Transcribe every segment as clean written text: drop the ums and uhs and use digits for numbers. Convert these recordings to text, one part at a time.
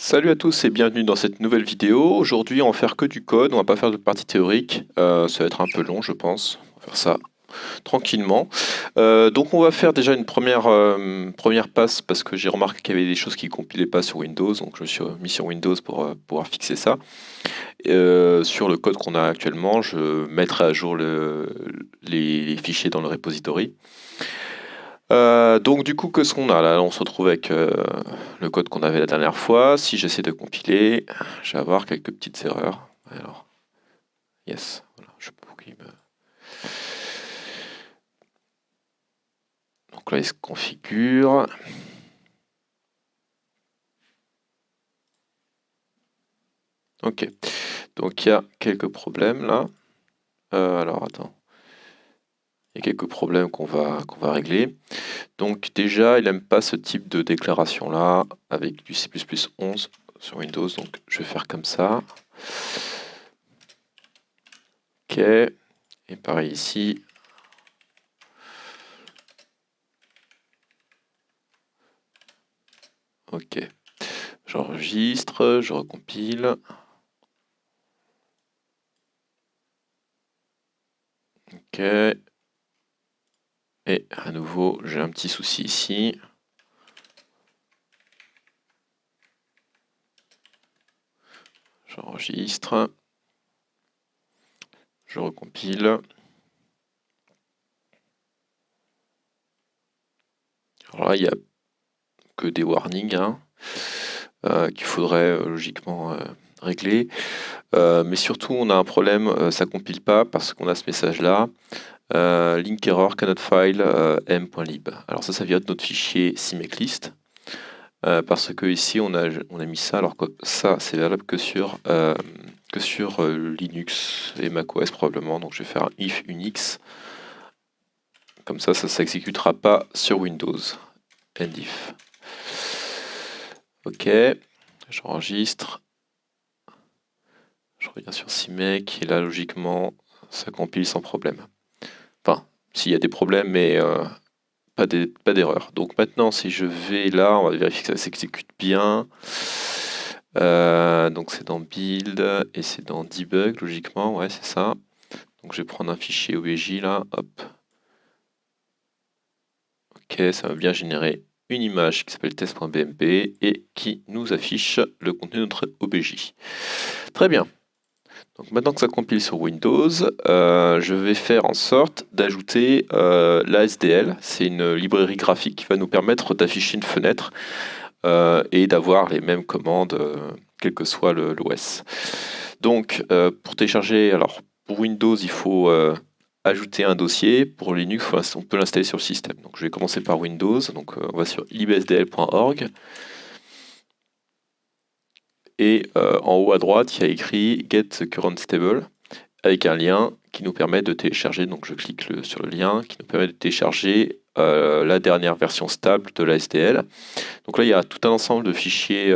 Salut à tous et bienvenue dans cette nouvelle vidéo. Aujourd'hui, on va faire que du code, on va pas faire de partie théorique. Ça va être un peu long, je pense. On va faire ça tranquillement. Donc, on va faire déjà une première passe parce que j'ai remarqué qu'il y avait des choses qui compilaient pas sur Windows. Donc, je me suis mis sur Windows pour pouvoir fixer ça. Sur le code qu'on a actuellement, je mettrai à jour les fichiers dans le repository. Donc du coup, qu'est-ce qu'on a là? On se retrouve avec le code qu'on avait la dernière fois. Si j'essaie de compiler, je vais avoir quelques petites erreurs. Alors, yes, voilà, je peux Donc là, il se configure. Ok, donc il y a quelques problèmes là. Alors attends, il y a quelques problèmes qu'on va régler. Donc déjà, il n'aime pas ce type de déclaration là avec du C++11 sur Windows. Donc je vais faire comme ça. Ok, et pareil ici. Ok, j'enregistre, je recompile. Ok, et à nouveau, j'ai un petit souci ici. J'enregistre, je recompile. Alors là, il n'y a que des warnings hein, qu'il faudrait logiquement régler. Mais surtout, on a un problème, ça compile pas parce qu'on a ce message-là. Link error cannot file m.lib. Alors ça vient de notre fichier cmeclist. Parce que ici on a mis ça, alors que ça c'est valable que sur Linux et macOS probablement. Donc je vais faire un if unix. Comme ça s'exécutera pas sur Windows. End if. Ok, j'enregistre. Je reviens sur CMake et là logiquement ça compile sans problème. Enfin, s'il y a des problèmes, mais pas d'erreur. Donc maintenant, si je vais là, on va vérifier que ça s'exécute bien. Donc c'est dans build et c'est dans debug, logiquement, ouais, c'est ça. Donc je vais prendre un fichier obj là, hop. Ok, ça va bien générer une image qui s'appelle test.bmp et qui nous affiche le contenu de notre obj. Très bien. Donc maintenant que ça compile sur Windows, je vais faire en sorte d'ajouter l'ASDL. C'est une librairie graphique qui va nous permettre d'afficher une fenêtre et d'avoir les mêmes commandes quel que soit l'OS. Donc pour télécharger, alors pour Windows il faut ajouter un dossier, pour Linux on peut l'installer sur le système. Donc je vais commencer par Windows, donc on va sur libsdl.org et en haut à droite il y a écrit Get the current stable avec un lien qui nous permet de télécharger, donc je clique sur le lien qui nous permet de télécharger la dernière version stable de la SDL. Donc là, il y a tout un ensemble de fichiers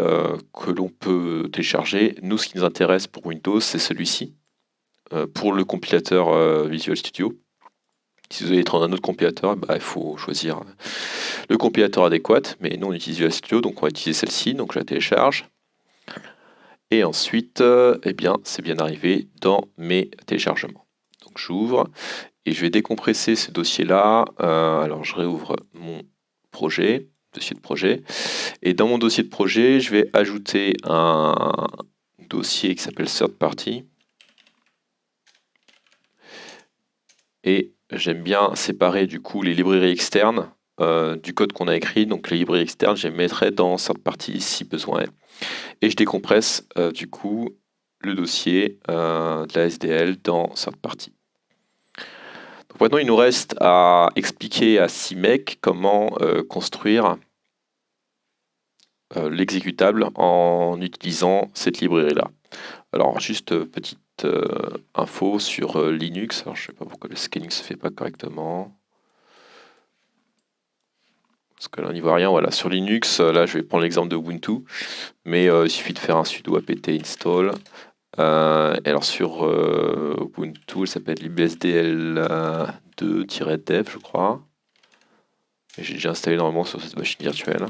que l'on peut télécharger. Nous, ce qui nous intéresse pour Windows, c'est celui-ci. Pour le compilateur Visual Studio. Si vous allez être dans un autre compilateur, bah, il faut choisir le compilateur adéquat. Mais nous, on utilise Visual Studio, donc on va utiliser celle-ci. Donc je la télécharge. Et ensuite, eh bien, c'est bien arrivé dans mes téléchargements. Donc j'ouvre et je vais décompresser ce dossier-là. Alors je réouvre mon dossier de projet. Et dans mon dossier de projet, je vais ajouter un dossier qui s'appelle third party. Et j'aime bien séparer du coup les librairies externes du code qu'on a écrit. Donc les librairies externes, je les mettrai dans third party si besoin. Et je décompresse du coup le dossier de la SDL dans third party. Donc maintenant, il nous reste à expliquer à CMake comment construire l'exécutable en utilisant cette librairie-là. Alors, juste petite info sur Linux. Alors, je ne sais pas pourquoi le scaling ne se fait pas correctement. Parce que là, on n'y voit rien. Voilà, sur Linux, là, je vais prendre l'exemple de Ubuntu. Mais il suffit de faire un sudo apt install. Et alors, sur Ubuntu, elle s'appelle libsdl2-dev, je crois. Et j'ai déjà installé normalement sur cette machine virtuelle.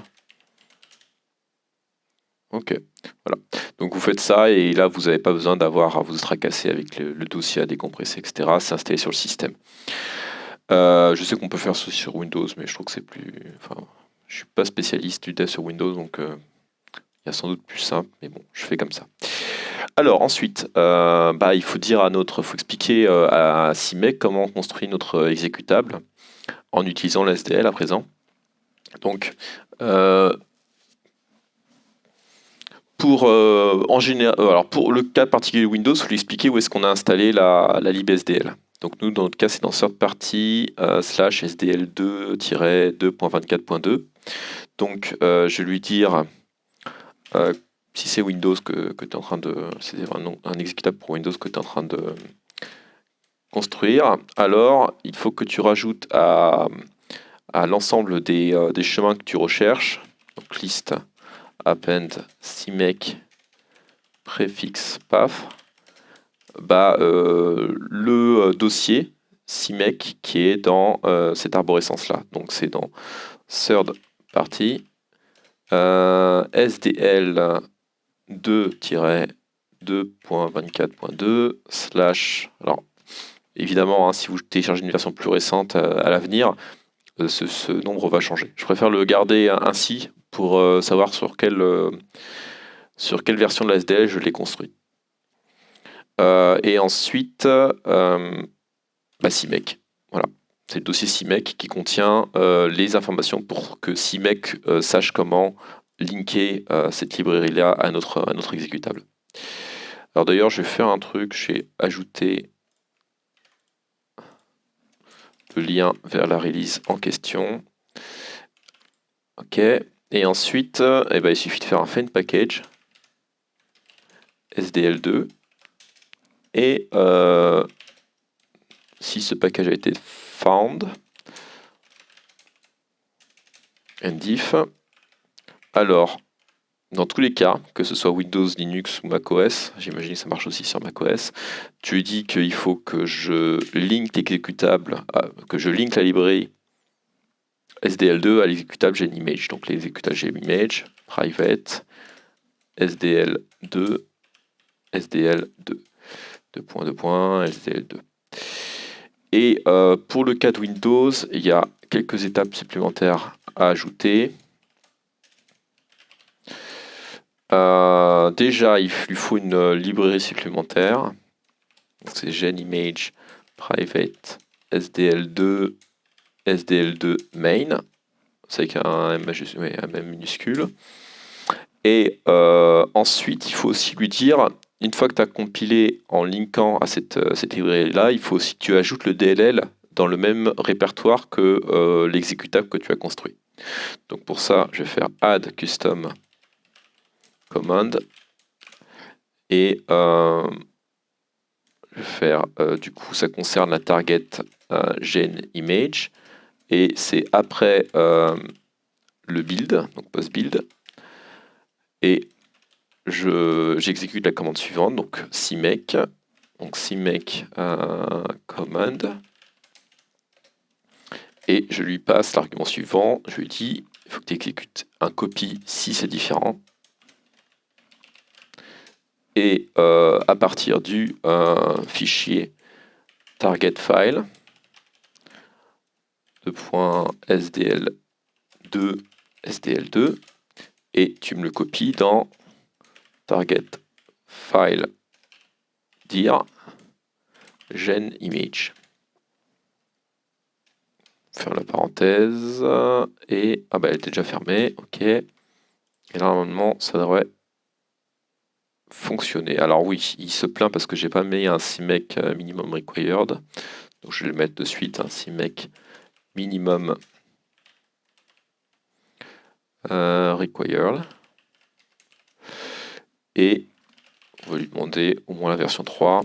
Ok, voilà. Donc vous faites ça et là vous n'avez pas besoin d'avoir à vous tracasser avec le dossier à décompresser, etc. C'est installé sur le système. Je sais qu'on peut faire ceci sur Windows, mais je trouve que c'est plus. Enfin, je suis pas spécialiste du dev sur Windows, donc il y a sans doute plus simple, mais bon, je fais comme ça. Alors ensuite, il faut faut expliquer à CIMEC comment on construit notre exécutable en utilisant l'SDL à présent. Donc pour le cas particulier de Windows, il faut lui expliquer où est-ce qu'on a installé la libSDL. Donc nous, dans notre cas, c'est dans third party /sdl2-2.24.2. Donc je vais lui dire si c'est Windows que tu es en train de. C'est un exécutable pour Windows que tu es en train de construire. Alors, il faut que tu rajoutes à l'ensemble des chemins que tu recherches, donc list, append, CIMEC, préfixe, path, le dossier CIMEC qui est dans cette arborescence-là. Donc c'est dans third party, SDL 2-2.24.2 /. Alors, évidemment, si vous téléchargez une version plus récente à l'avenir, ce nombre va changer. Je préfère le garder ainsi pour savoir sur quelle version de la SDL je l'ai construit. Et ensuite, CIMEC. Voilà. C'est le dossier CIMEC qui contient les informations pour que CIMEC sache comment linker cette librairie-là à notre exécutable. Alors d'ailleurs, je vais faire un truc, j'ai ajouté le lien vers la release en question. Ok. Et ensuite, il suffit de faire un find package SDL2. Et si ce package a été found, ndif, alors, dans tous les cas, que ce soit Windows, Linux ou macOS, j'imagine que ça marche aussi sur macOS, tu lui dis qu'il faut que je link l'exécutable, que je link la librairie SDL2 à l'exécutable GenImage. Donc l'exécutable GenImage, private, SDL2, SDL2, SDL2. Et pour le cas de Windows, il y a quelques étapes supplémentaires à ajouter. Déjà, il lui faut une librairie supplémentaire. C'est GenImage private SDL2 SDL2 main. C'est avec un M minuscule. Et ensuite, il faut aussi lui dire, une fois que tu as compilé en linkant à cette librairie-là, il faut aussi que tu ajoutes le DLL dans le même répertoire que l'exécutable que tu as construit. Donc pour ça, je vais faire add custom command et je vais faire du coup ça concerne la target GenImage et c'est après le build, donc post build, et j'exécute la commande suivante, donc CIMEC, command, et je lui passe l'argument suivant, je lui dis il faut que tu exécutes un copy si c'est différent. Et à partir du fichier target file .sdl2 et tu me le copies dans target file dir GenImage. Faire la parenthèse et elle était déjà fermée, ok. Et là normalement ça devrait fonctionner. Alors oui, il se plaint parce que j'ai pas mis un CIMEC minimum required. Donc je vais le mettre de suite, un CIMEC minimum required. Et on va lui demander au moins la version 3.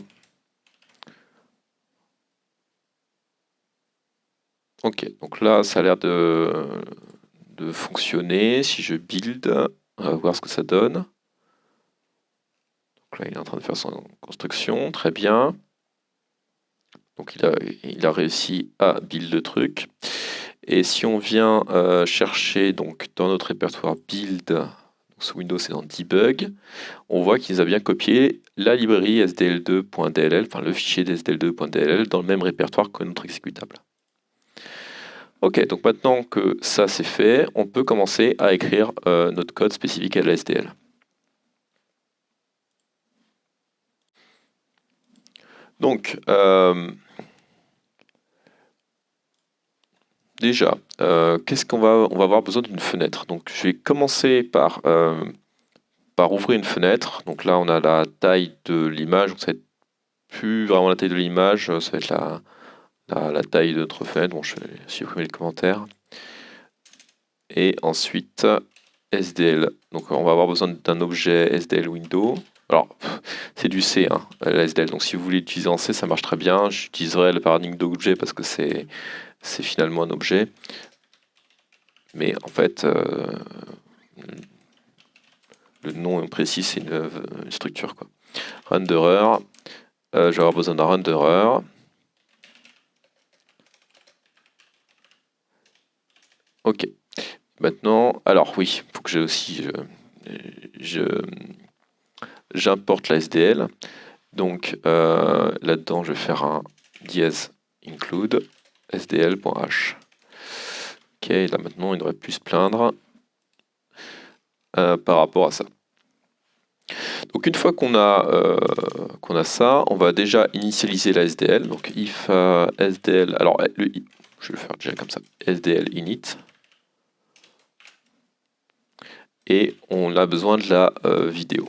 Ok, donc là ça a l'air de fonctionner. Si je build, on va voir ce que ça donne. Donc là il est en train de faire son construction, très bien. Donc il a réussi à build le truc. Et si on vient chercher donc dans notre répertoire build, Donc, sous Windows, c'est dans Debug. On voit qu'il nous a bien copié la librairie sdl2.dll, enfin le fichier sdl2.dll, dans le même répertoire que notre exécutable. Ok, donc maintenant que ça c'est fait, on peut commencer à écrire notre code spécifique à la SDL. Donc, déjà, qu'est-ce qu'on va... On va avoir besoin d'une fenêtre. Donc, je vais commencer par ouvrir une fenêtre. Donc là, on a la taille de l'image. Donc, ça va être plus vraiment la taille de l'image, ça va être la taille de notre fenêtre. Bon, je vais supprimer les commentaires. Et ensuite, SDL. Donc, on va avoir besoin d'un objet SDL window. Alors, c'est du C, hein, la SDL. Donc, si vous voulez l'utiliser en C, ça marche très bien. J'utiliserai le paradigme d'objet parce que c'est finalement un objet. Mais en fait, le nom précis, c'est une structure, quoi. Renderer. Je vais avoir besoin d'un renderer. Ok. Maintenant, alors oui, il faut que j'ai aussi... j'importe la SDL. Donc là-dedans, je vais faire un dièse include sdl.h. Ok, là maintenant, il devrait plus se plaindre par rapport à ça. Donc une fois qu'on a ça, on va déjà initialiser la SDL. Donc if SDL, alors je vais le faire déjà comme ça, SDL init. Et on a besoin de la vidéo.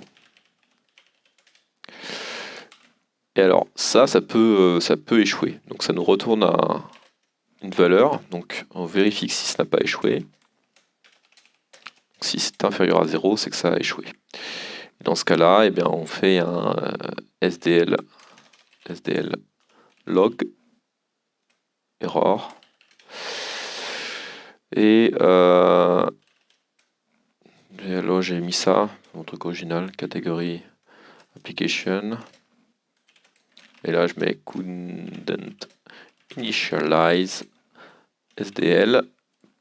Et alors ça peut échouer. Donc ça nous retourne une valeur. Donc on vérifie que si ça n'a pas échoué. Si c'est inférieur à 0, c'est que ça a échoué. Et dans ce cas-là, eh bien, on fait un SDL log error. Et là, j'ai mis ça, mon truc original, catégorie application. Et là, je mets couldn't initialize SDL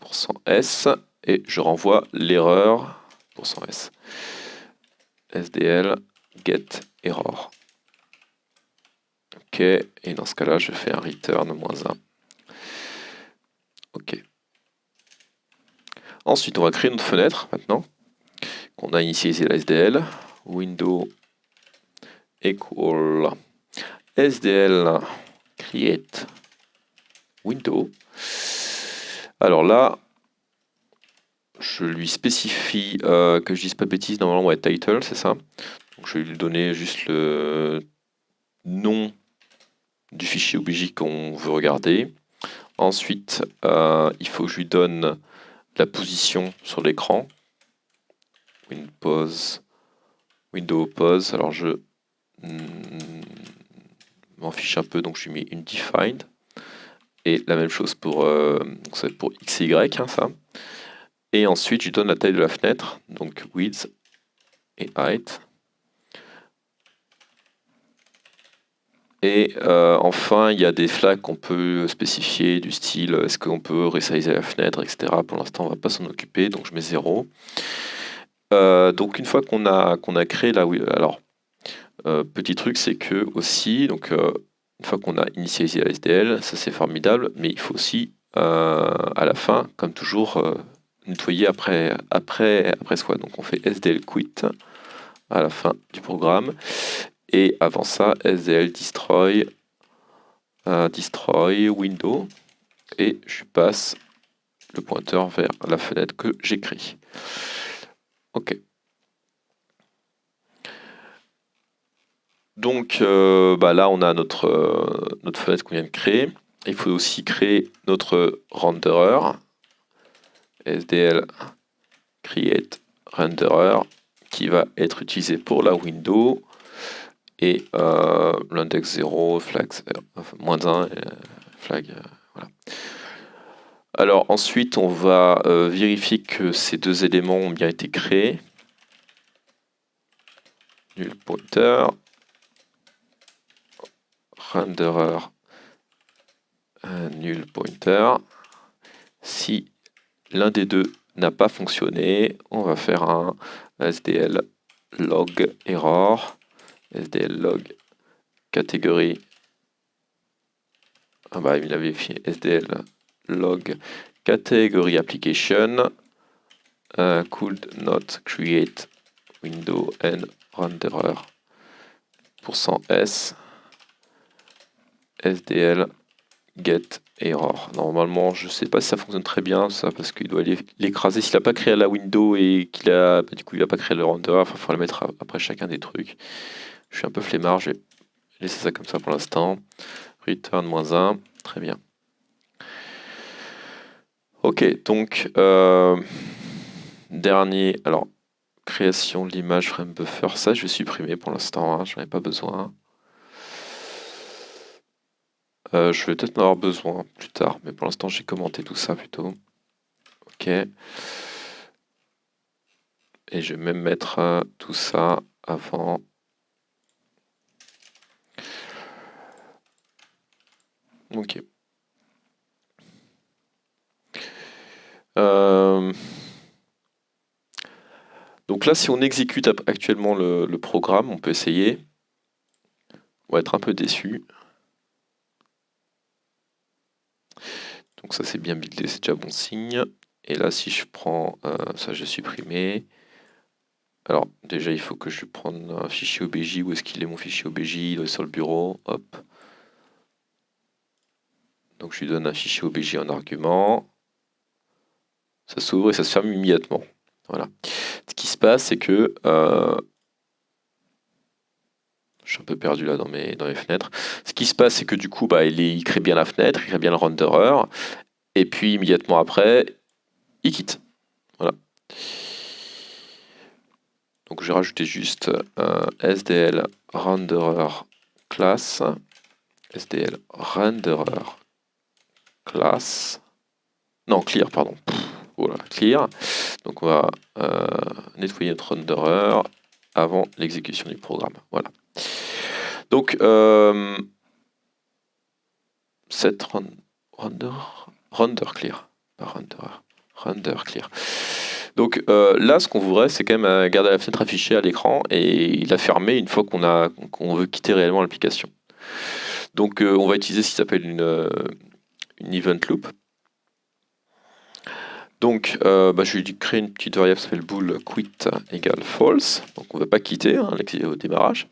%s et je renvoie l'erreur %s. SDL get error. Ok, et dans ce cas-là, je fais un return -1. Ok. Ensuite, on va créer notre fenêtre maintenant. On a initialisé la SDL. Window equal SDL create window. Alors là, je lui spécifie que je dise pas de bêtises, normalement on va être title, c'est ça. Donc je vais lui donner juste le nom du fichier obj qu'on veut regarder. Ensuite, il faut que je lui donne la position sur l'écran. Window pause. Alors je m'en fiche un peu, donc je lui mets une defined. Et la même chose pour, ça va être pour x et y, hein, ça. Et ensuite, je lui donne la taille de la fenêtre, donc width et height. Et enfin, il y a des flags qu'on peut spécifier du style est-ce qu'on peut resizer la fenêtre, etc. Pour l'instant, on ne va pas s'en occuper, donc je mets 0. Donc une fois qu'on a créé la... Alors, petit truc, c'est que aussi, donc une fois qu'on a initialisé la SDL, ça c'est formidable, mais il faut aussi, à la fin, comme toujours, nettoyer après soi. Donc on fait SDL quit à la fin du programme. Et avant ça, SDL destroy window. Et je passe le pointeur vers la fenêtre que j'écris. Ok. Donc là, on a notre fenêtre qu'on vient de créer. Il faut aussi créer notre renderer. SDL create renderer qui va être utilisé pour la window. Et l'index 0, flag -1, flag, voilà. Alors ensuite, on va vérifier que ces deux éléments ont bien été créés. Null pointer, renderer, null pointer. Si l'un des deux n'a pas fonctionné, on va faire un SDL log error, SDL log catégorie. Ah bah il avait fait SDL log category application could not create window and renderer %s SDL get error. Normalement, je sais pas si ça fonctionne très bien ça parce qu'il doit l'écraser. S'il n'a pas créé la window et qu'il a du coup il va pas créer le renderer, il faudra le mettre après chacun des trucs. Je suis un peu flemmard, je vais laisser ça comme ça pour l'instant. Return -1, très bien. Ok, donc dernier, alors création de l'image frame buffer, ça je vais supprimer pour l'instant, hein, j'en ai pas besoin. Je vais peut-être en avoir besoin plus tard, mais pour l'instant j'ai commenté tout ça plutôt. Ok. Et je vais même mettre tout ça avant. Ok. Donc là, si on exécute actuellement le programme, on peut essayer. On va être un peu déçu. Donc ça, c'est bien buildé, c'est déjà bon signe. Et là, si je prends ça, je vais supprimer. Alors, déjà, il faut que je prenne un fichier OBJ. Où est-ce qu'il est mon fichier OBJ? Il doit être sur le bureau. Hop. Donc, je lui donne un fichier OBJ en argument. Ça s'ouvre et ça se ferme immédiatement. Voilà. Ce qui se passe, c'est que... je suis un peu perdu là dans mes fenêtres. Ce qui se passe, c'est que du coup, bah, il crée bien la fenêtre, il crée bien le renderer. Et puis, immédiatement après, il quitte. Voilà. Donc, je vais rajouter juste SDL renderer class. SDL renderer class. Non, clear, pardon. Voilà, clear. Donc, on va nettoyer notre renderer avant l'exécution du programme. Voilà. Donc, cette render clear, pas render clear. Donc là, ce qu'on voudrait, c'est quand même garder la fenêtre affichée à l'écran et la fermer une fois qu'on veut quitter réellement l'application. Donc on va utiliser ce qui s'appelle une event loop. Donc je vais créer une petite variable qui s'appelle bool quit égale false. Donc on ne va pas quitter au démarrage.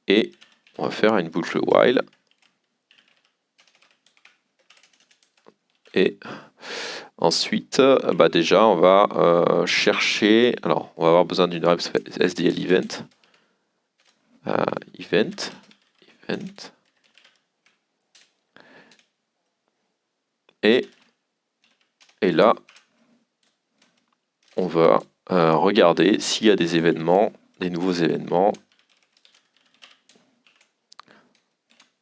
Et on va faire une boucle while. Et ensuite, déjà, on va chercher. Alors, on va avoir besoin d'une variable SDL event. Event. Et là, on va regarder s'il y a des événements, des nouveaux événements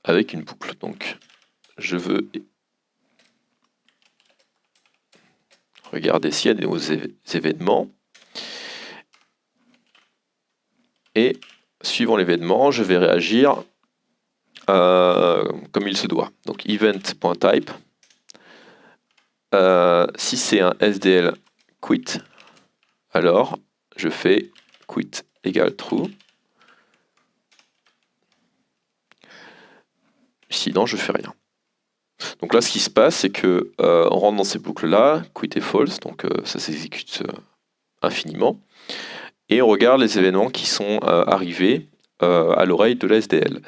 avec une boucle. Donc, je veux regarder s'il y a des nouveaux événements. Et suivant l'événement, je vais réagir comme il se doit. Donc event.type. Si c'est un SDL quit, alors je fais quit égale true. Sinon, je fais rien. Donc là, ce qui se passe, c'est que on rentre dans ces boucles-là, quit et false, donc ça s'exécute infiniment. Et on regarde les événements qui sont arrivés à l'oreille de la SDL.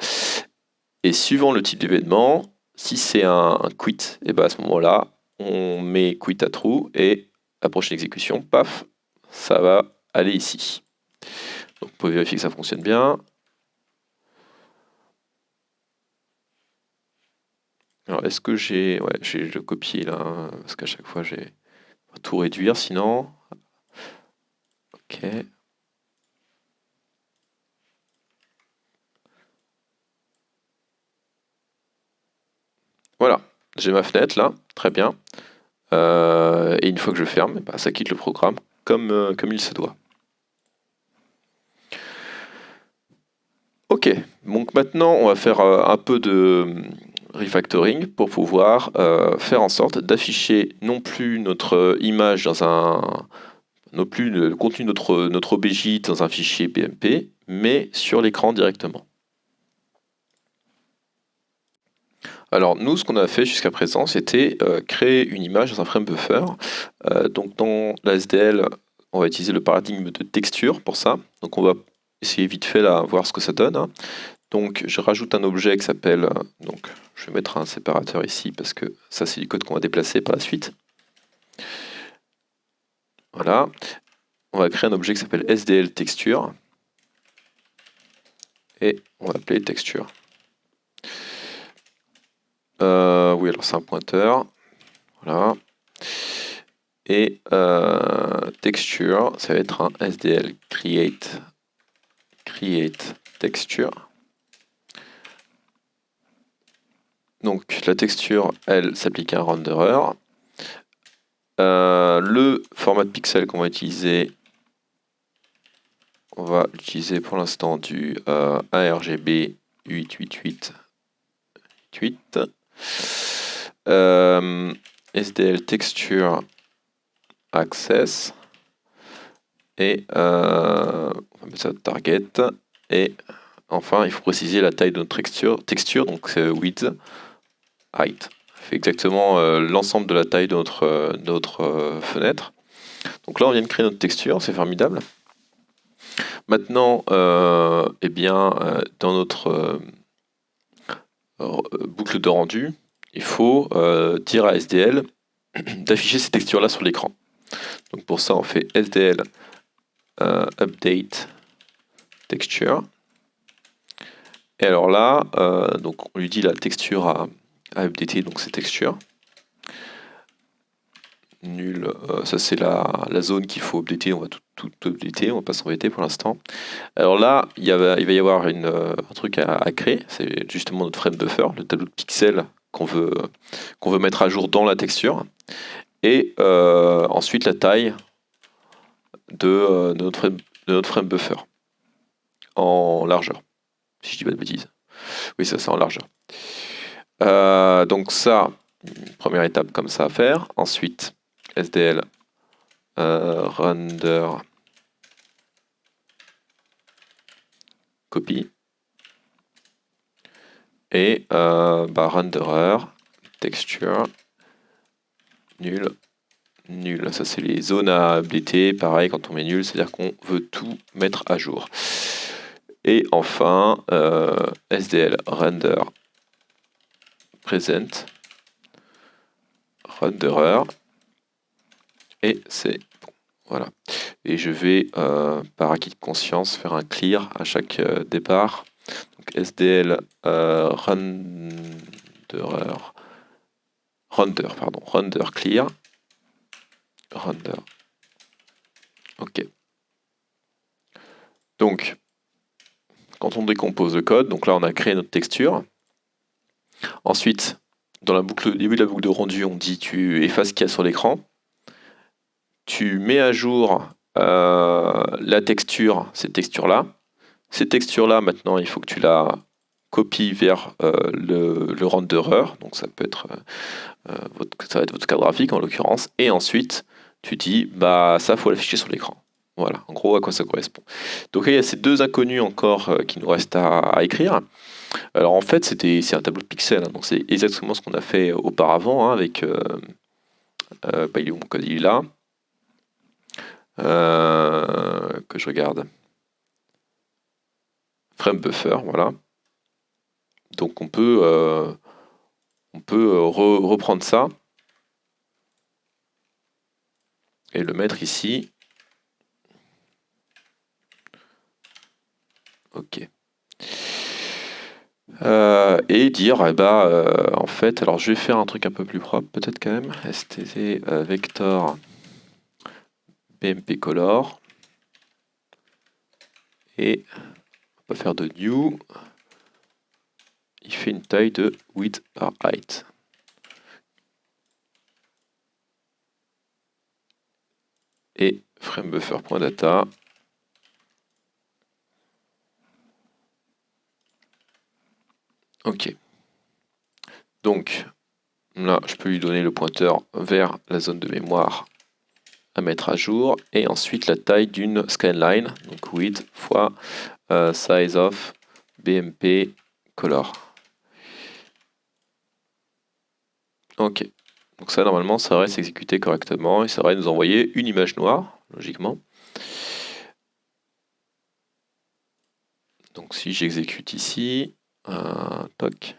Et suivant le type d'événement, si c'est un quit, et ben à ce moment-là, on met quit à true et la prochaine exécution, paf, ça va aller ici. Donc vous pouvez vérifier que ça fonctionne bien. Alors est-ce que j'ai... Ouais, j'ai le copier là, parce qu'à chaque fois j'ai... tout réduire sinon. Ok. Voilà, j'ai ma fenêtre là, très bien. Et une fois que je ferme, bah, ça quitte le programme comme il se doit. Ok, donc maintenant on va faire un peu de refactoring pour pouvoir faire en sorte d'afficher non plus notre image dans non plus le contenu de notre OBJ dans un fichier PMP, mais sur l'écran directement. Alors nous, ce qu'on a fait jusqu'à présent, c'était créer une image dans un frame buffer. Donc dans la SDL, on va utiliser le paradigme de texture pour ça. Donc on va essayer vite fait là, voir ce que ça donne, hein. Donc je rajoute un objet qui s'appelle, donc je vais mettre un séparateur ici parce que ça c'est du code qu'on va déplacer par la suite. Voilà, on va créer un objet qui s'appelle SDL texture et on va l'appeler texture. Oui, alors c'est un pointeur, voilà. Et texture, ça va être un SDL create texture. Donc la texture, elle s'applique à un renderer. Le format de pixel qu'on va utiliser, on va utiliser pour l'instant du ARGB 888. SDL texture access. Et on va mettre ça target. Et enfin, il faut préciser la taille de notre texture donc c'est width, height. Fait exactement l'ensemble de la taille de notre fenêtre. Donc là, on vient de créer notre texture, c'est formidable. Maintenant, eh bien, dans notre boucle de rendu, il faut dire à SDL d'afficher ces textures-là sur l'écran. Donc pour ça, on fait SDL update texture. Et alors là, donc on lui dit la texture à updater, donc c'est texture. Nul, ça c'est la zone qu'il faut updater, on va tout updater, on va pas s'embêter pour l'instant. Alors là, il va y avoir un truc à créer, c'est justement notre frame buffer, le tableau de pixels qu'on veut mettre à jour dans la texture. Et ensuite la taille de notre frame buffer en largeur, si je dis pas de bêtises. Oui, ça c'est en largeur. Donc ça, première étape comme ça à faire. Ensuite, SDL render copy et renderer texture nul. Ça c'est les zones à updater. Pareil, quand on met nul, c'est-à-dire qu'on veut tout mettre à jour. Et enfin, SDL render present renderer et c'est bon, voilà. Et je vais par acquis de conscience faire un clear à chaque départ. Donc SDL render clear render. Ok. Donc quand on décompose le code, donc là on a créé notre texture. Ensuite, dans la boucle, au début de la boucle de rendu, on dit tu effaces ce qu'il y a sur l'écran. Tu mets à jour la texture, cette texture-là. Cette texture-là, maintenant, il faut que tu la copies vers le renderer. Donc ça peut être ça va être votre carte graphique en l'occurrence. Et ensuite, tu dis bah ça faut l'afficher sur l'écran. Voilà, en gros à quoi ça correspond. Donc il y a ces deux inconnus encore qui nous restent à écrire. Alors en fait c'est un tableau de pixels, hein, donc c'est exactement ce qu'on a fait auparavant hein, avec il est où mon code, il est là. Que je regarde. Frame buffer, voilà. Donc on peut reprendre ça et le mettre ici. Ok. Et dire, en fait, alors je vais faire un truc un peu plus propre, peut-être quand même. STC vector BMP color. Et on va faire de new. Il fait une taille de width par height. Et framebuffer.data. Ok. Donc, là, je peux lui donner le pointeur vers la zone de mémoire à mettre à jour, et ensuite la taille d'une scanline, donc width fois size of BMP color. Ok, donc ça normalement ça devrait s'exécuter correctement et ça devrait nous envoyer une image noire, logiquement. Donc si j'exécute ici, toc,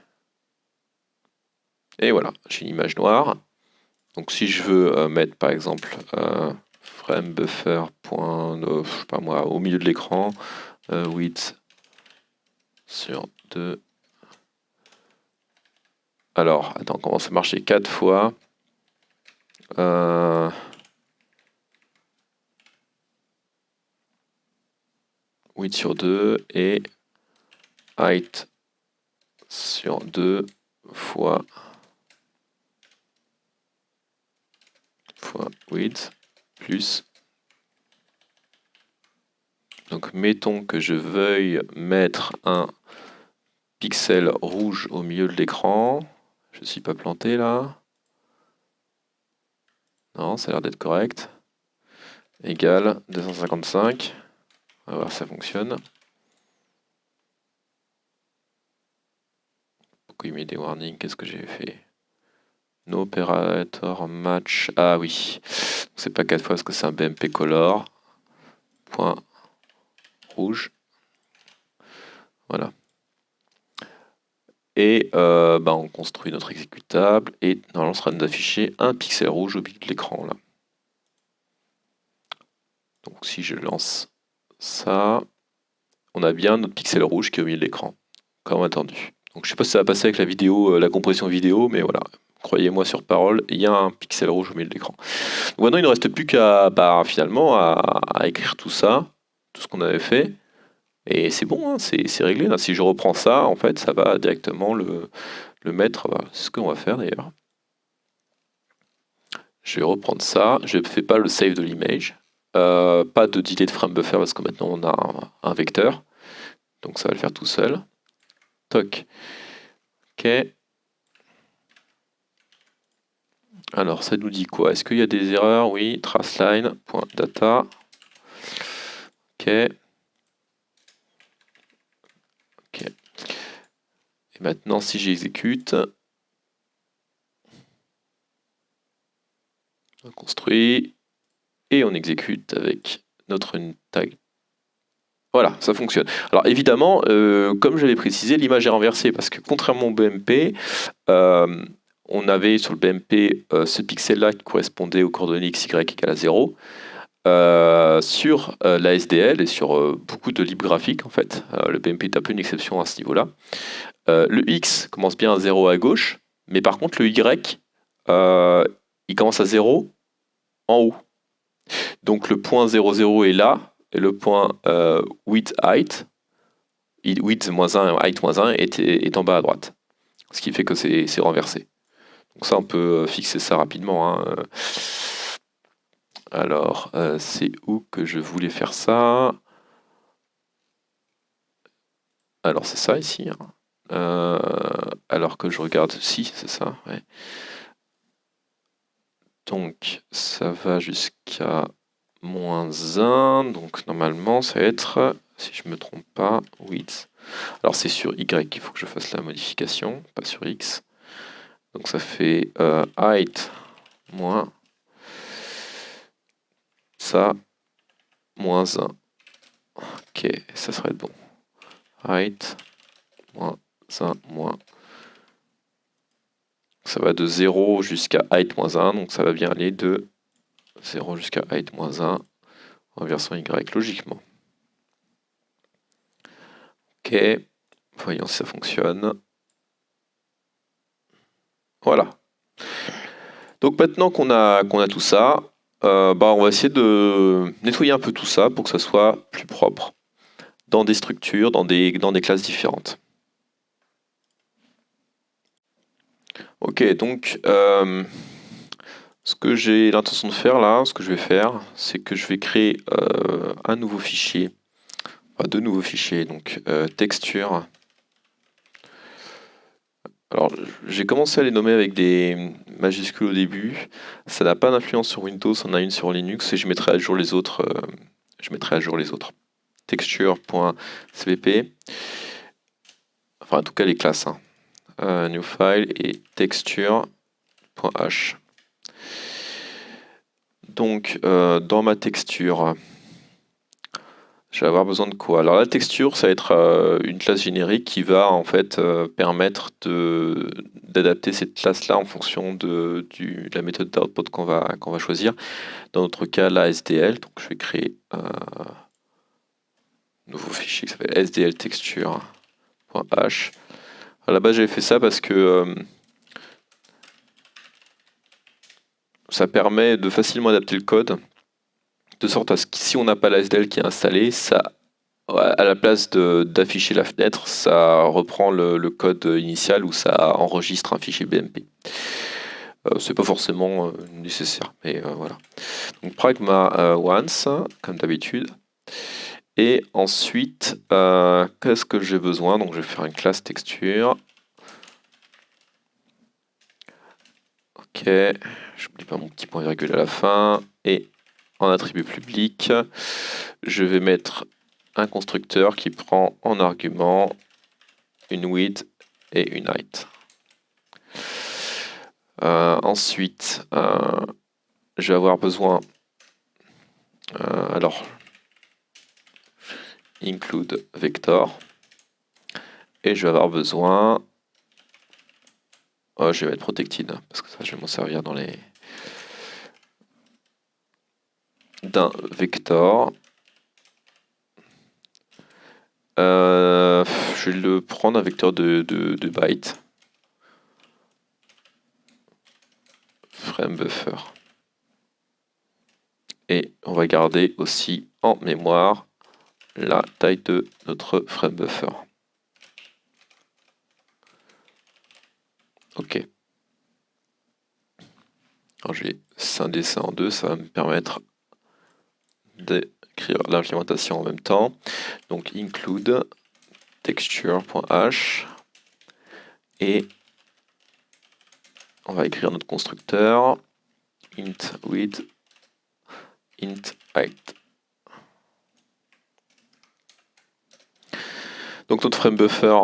et voilà, j'ai une image noire. Donc si je veux mettre par exemple frame buffer point, je sais pas moi, au milieu de l'écran, width sur 2. Alors, attends, comment ça marche 4 fois 8 sur 2 et height sur 2 fois width plus. Donc mettons que je veuille mettre un pixel rouge au milieu de l'écran. Je ne suis pas planté là. Non, ça a l'air d'être correct. Égal 255. On va voir si ça fonctionne. Pourquoi il met des warnings? Qu'est-ce que j'ai fait? No operator match. Ah oui. C'est pas 4 fois parce que c'est un BMP color. Point rouge. Voilà. Et on construit notre exécutable et normalement on sera d'afficher un pixel rouge au milieu de l'écran là. Donc si je lance ça, on a bien notre pixel rouge qui est au milieu de l'écran, comme attendu. Donc je sais pas si ça va passer avec la vidéo, la compression vidéo, mais voilà, croyez-moi sur parole, il y a un pixel rouge au milieu de l'écran. Donc maintenant il ne reste plus qu'à finalement à écrire tout ça, tout ce qu'on avait fait. Et c'est bon, hein, c'est réglé. Là. Si je reprends ça, en fait, ça va directement le mettre. C'est ce qu'on va faire d'ailleurs. Je vais reprendre ça. Je ne fais pas le save de l'image. Pas de delay de frame buffer parce que maintenant on a un vecteur. Donc ça va le faire tout seul. Toc. Ok. Alors ça nous dit quoi? Est-ce qu'il y a des erreurs? Oui. Traceline.data. Ok. Ok. Et maintenant si j'exécute, on construit et on exécute avec notre tag. Voilà, ça fonctionne. Alors évidemment, comme je l'ai précisé, l'image est renversée parce que contrairement au BMP, on avait sur le BMP ce pixel-là qui correspondait aux coordonnées x, y égale à 0. Sur la SDL et sur beaucoup de libres graphiques en fait, le BMP est un peu une exception à ce niveau-là. Le X commence bien à 0 à gauche, mais par contre le Y, il commence à 0 en haut. Donc le point 0,0 est là, et le point width height, width moins 1 height moins 1 est en bas à droite. Ce qui fait que c'est renversé. Donc ça on peut fixer ça rapidement. Hein. Alors, c'est où que je voulais faire ça? Alors c'est ça ici. Hein. Alors que je regarde, si c'est ça. Ouais. Donc ça va jusqu'à -1. Donc normalement ça va être, si je me trompe pas, width. Alors c'est sur Y qu'il faut que je fasse la modification, pas sur X. Donc ça fait height moins ça moins 1. Ok, ça serait bon. Height moins 1 moins. Ça va de 0 jusqu'à height moins 1, donc ça va bien aller de 0 jusqu'à height moins 1 en version Y, logiquement. Ok, voyons si ça fonctionne. Voilà. Donc maintenant qu'on a tout ça, on va essayer de nettoyer un peu tout ça pour que ça soit plus propre dans des structures, dans des classes différentes. Ok, donc ce que j'ai l'intention de faire là, ce que je vais faire, c'est que je vais créer un nouveau fichier, enfin deux nouveaux fichiers, donc texture. Alors, j'ai commencé à les nommer avec des majuscules au début. Ça n'a pas d'influence sur Windows, on a une sur Linux et je mettrai à jour les autres. Texture.cpp. Enfin, en tout cas, les classes. Hein. New file et texture.h. Donc, dans ma texture, je vais avoir besoin de quoi? Alors la texture, ça va être une classe générique qui va en fait permettre d'adapter cette classe-là en fonction de la méthode d'output qu'on va choisir. Dans notre cas, la SDL, donc je vais créer un nouveau fichier qui s'appelle SDL texture.h. À la base, j'avais fait ça parce que ça permet de facilement adapter le code, de sorte à ce que si on n'a pas la SDL qui est installée, ça à la place d'afficher la fenêtre, ça reprend le code initial ou ça enregistre un fichier BMP. C'est pas forcément nécessaire, mais voilà. Donc pragma once, comme d'habitude. Et ensuite, qu'est-ce que j'ai besoin? Donc je vais faire une classe texture. Ok, j'oublie pas mon petit point virgule à la fin. Et en attribut public, je vais mettre un constructeur qui prend en argument une width et une height. Ensuite, je vais avoir besoin, alors, include vector, et je vais avoir besoin, je vais mettre protected, parce que ça je vais m'en servir dans les, d'un vector. Je vais le prendre un vecteur de byte. Frame buffer. Et on va garder aussi en mémoire la taille de notre frame buffer. Ok. Alors je vais scinder ça en deux, ça va me permettre d'écrire l'implémentation en même temps. Donc include texture.h et on va écrire notre constructeur int width, int height. Donc notre frame buffer,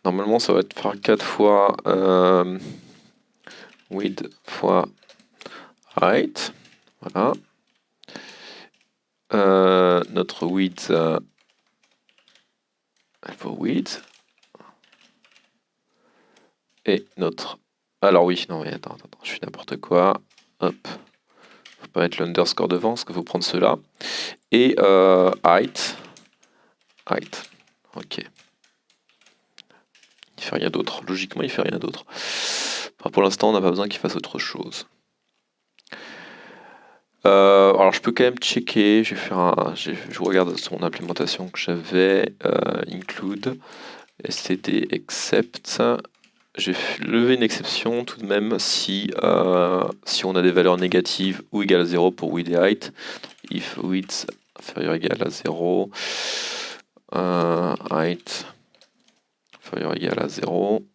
normalement ça va être faire 4 fois width fois height. Voilà. Notre width, elle vaut width. Et notre... Alors oui, non mais attends, je fais n'importe quoi. Hop. Faut pas mettre l'underscore devant, parce qu'il faut prendre cela. Et height. Height. Ok. Il fait rien d'autre. Logiquement, il fait rien d'autre. Enfin, pour l'instant, on n'a pas besoin qu'il fasse autre chose. Alors je peux quand même checker, je vais faire un, je regarde son implémentation que j'avais, include, std except, je vais lever une exception tout de même si on a des valeurs négatives ou égales à 0 pour width et height, if width inférieur ou égal à 0, height inférieur ou égal à 0,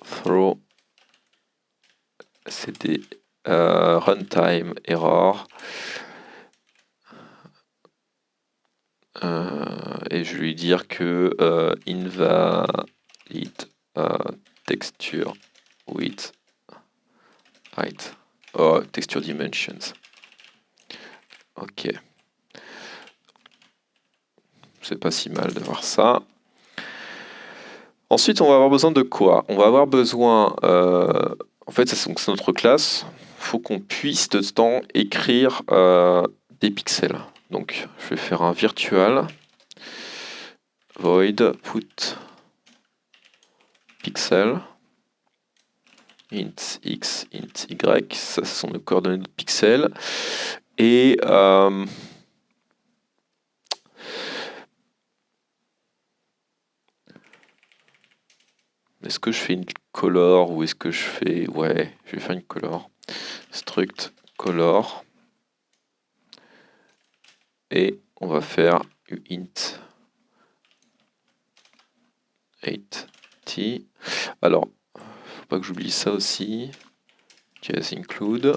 throw std runtime error, et je vais lui dire que invalid texture width height, texture dimensions. Ok, c'est pas si mal de voir ça. Ensuite, on va avoir besoin de quoi? On va avoir besoin, en fait, c'est notre classe. Il faut qu'on puisse de temps écrire des pixels. Donc, je vais faire un virtual void put pixel int x, int y, ça ce sont nos coordonnées de pixels. Et est-ce que je fais une color ou est-ce que je fais... Ouais, je vais faire une color. Struct color. Et on va faire uint 8t. Alors, faut pas que j'oublie ça aussi. Just include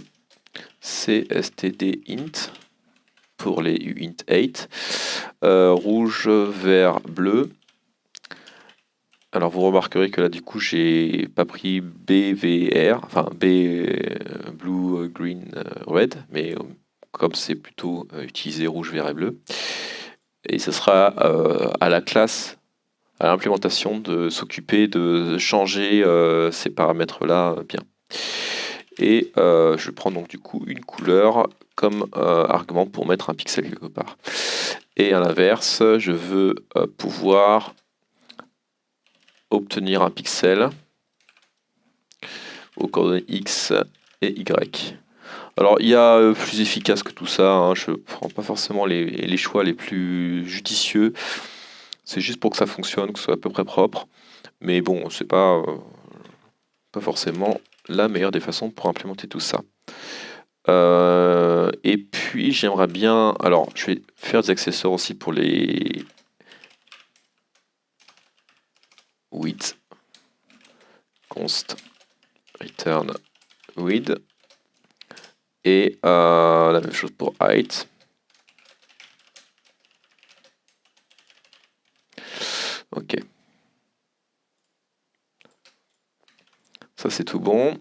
cstd_int pour les uint8. Rouge, vert, bleu. Alors vous remarquerez que là du coup j'ai pas pris BVR, enfin B blue, green, red, mais comme c'est plutôt utilisé rouge, vert et bleu. Et ce sera à la classe, à l'implémentation de s'occuper de changer ces paramètres-là bien. Et je prends donc du coup une couleur comme argument pour mettre un pixel quelque part. Et à l'inverse, je veux pouvoir obtenir un pixel aux coordonnées X et Y. Alors il y a plus efficace que tout ça, hein. Je ne prends pas forcément les choix les plus judicieux, c'est juste pour que ça fonctionne, que ce soit à peu près propre, mais bon, c'est pas forcément la meilleure des façons pour implémenter tout ça. Et puis j'aimerais bien, alors je vais faire des accessoires aussi pour les width, const return width, et la même chose pour height. Ok. Ça c'est tout bon.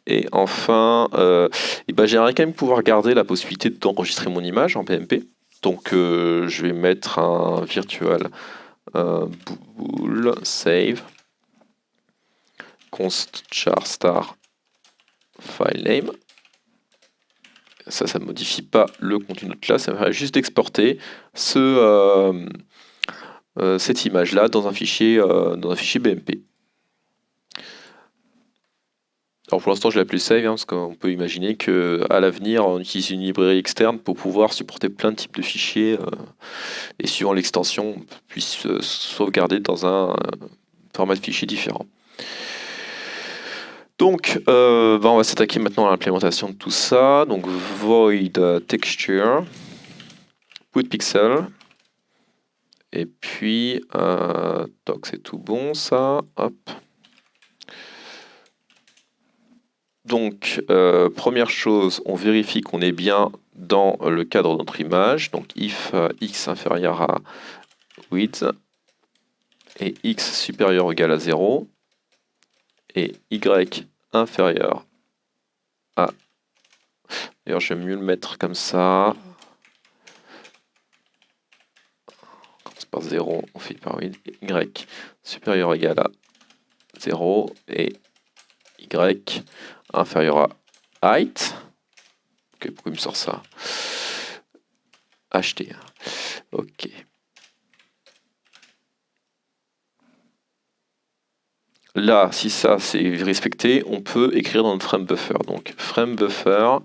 Et enfin, j'aimerais quand même pouvoir garder la possibilité d'enregistrer mon image en PMP. Donc je vais mettre un virtual bool save const char star file name. Ça ne modifie pas le contenu de notre classe, ça me permet juste d'exporter cette image-là dans un fichier BMP. Alors pour l'instant je l'ai appelé save, parce qu'on peut imaginer qu'à l'avenir on utilise une librairie externe pour pouvoir supporter plein de types de fichiers et suivant l'extension on puisse sauvegarder dans un format de fichier différent. Donc on va s'attaquer maintenant à l'implémentation de tout ça. Donc void texture, put pixel, et puis donc c'est tout bon ça, hop. Donc, première chose, on vérifie qu'on est bien dans le cadre de notre image. Donc, if x inférieur à width et x supérieur ou égal à 0 et y inférieur à... D'ailleurs, je vais mieux le mettre comme ça. On commence par 0, on finit par width. Y supérieur ou égal à 0 et y inférieur à height. Ok, pourquoi il me sort ça? Acheter. Ok. Là, si ça c'est respecté, on peut écrire dans notre frame buffer. Donc frame buffer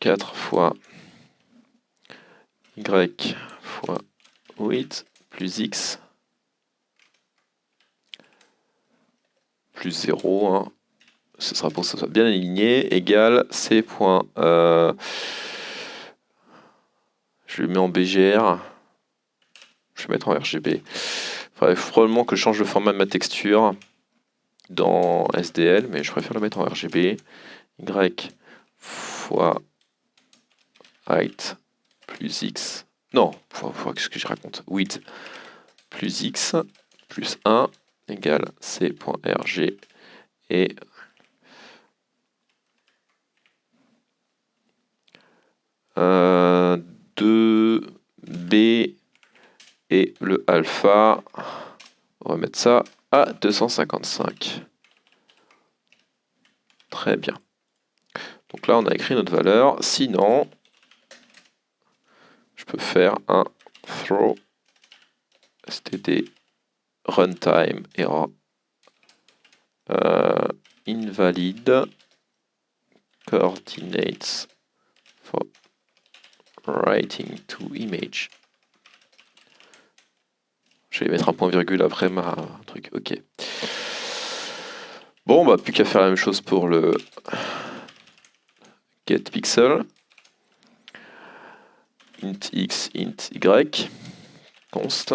4 fois y fois width plus x plus 0, hein. Ce sera pour que ça soit bien aligné, égale c. Je le mets en BGR, je vais mettre en RGB. Enfin, il faut probablement que je change le format de ma texture dans SDL, mais je préfère le mettre en RGB. Y fois height plus x. Non, qu'est-ce que je raconte? Width plus x plus 1 égale c.rg et euh, 2b et le alpha, on va mettre ça à 255. Très bien. Donc là, on a écrit notre valeur. Sinon, je peux faire un throw std runtime error invalid coordinates for writing to image. Je vais mettre un point virgule après ma truc. Ok. Bon, bah plus qu'à faire la même chose pour le getPixel. Int x, int y, const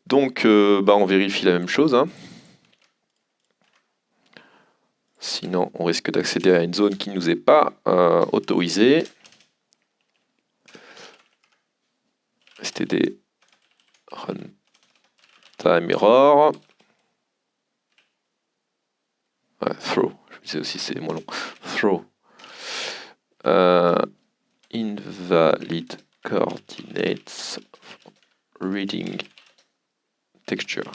Donc on vérifie la même chose, hein. Sinon on risque d'accéder à une zone qui ne nous est pas autorisée. std runtime error. Throw, je me disais aussi c'est moins long. Throw invalid coordinates reading texture.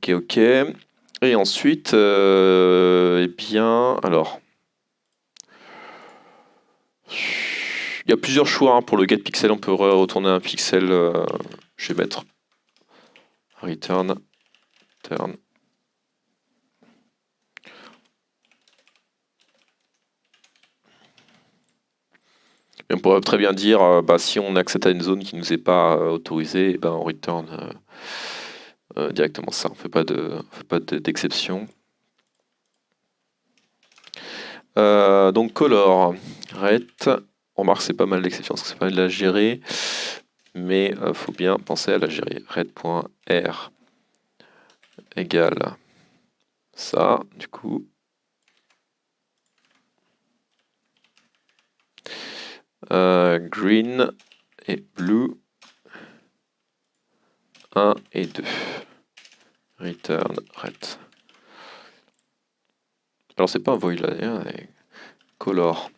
Ok. Et ensuite, eh bien, alors, il y a plusieurs choix hein, pour le get pixel. On peut retourner un pixel. Je vais mettre return. Et on pourrait très bien dire, si on accède à une zone qui ne nous est pas autorisée, on return directement ça. On ne fait pas d'exception. Donc color, ret. On remarque c'est pas mal d'exceptions parce que c'est pas mal de la gérer, mais faut bien penser à la gérer. Ret.r égale ça, du coup. Green et blue 1 et 2. Return ret. Alors c'est pas un void là, d'ailleurs, color.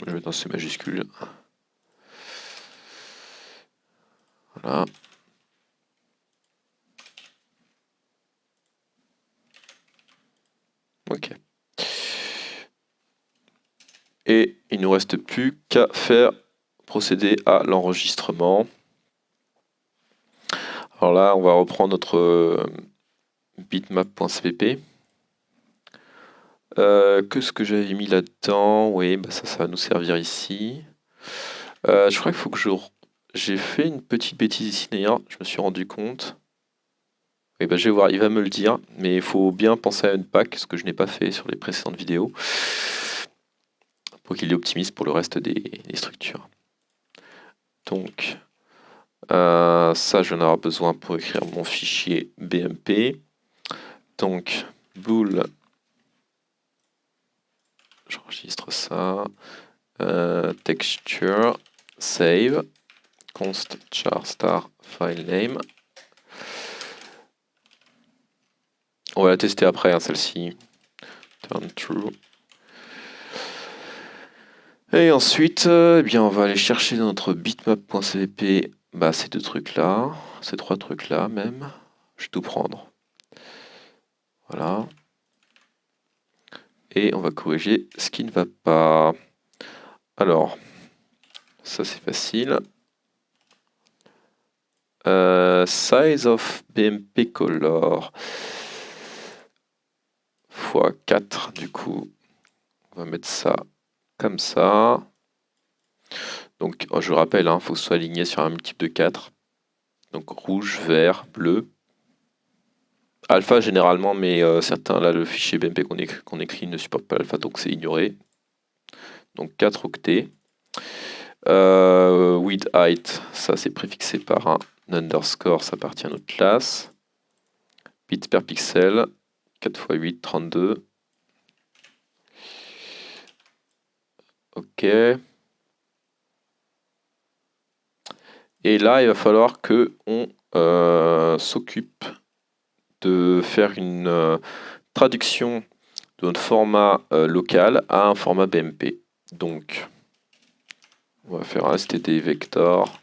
Je vais mettre un C majuscule. Voilà. Ok. Et il ne nous reste plus qu'à procéder à l'enregistrement. Alors là, on va reprendre notre bitmap.cpp. Ce que j'avais mis là-dedans, oui, ça va nous servir ici. Je crois qu'il faut que j'ai fait une petite bêtise ici d'ailleurs, je me suis rendu compte. Oui, je vais voir, il va me le dire, mais il faut bien penser à Unpack, ce que je n'ai pas fait sur les précédentes vidéos, pour qu'il est optimiste pour le reste des structures. Donc, ça, j'en aurai besoin pour écrire mon fichier BMP. Donc, bool, j'enregistre ça, texture, save, const char star file name. On va la tester après, hein, celle-ci. Turn true. Et ensuite, on va aller chercher dans notre bitmap.cpp ces deux trucs-là, ces trois trucs-là même. Je vais tout prendre. Voilà. Et on va corriger ce qui ne va pas. Alors, ça c'est facile. Size of BMP color x 4 du coup. On va mettre ça comme ça. Donc je rappelle, il faut que ce soit aligné sur un multiple de 4. Donc rouge, vert, bleu. Alpha généralement, mais certains, là le fichier BMP qu'on écrit ne supporte pas l'alpha, donc c'est ignoré. Donc 4 octets. Width height, ça c'est préfixé par un underscore, ça appartient à notre classe. Bits per pixel, 4 x 8, 32. Ok. Et là, il va falloir que on s'occupe de faire une traduction de notre format local à un format BMP. Donc, on va faire un std vector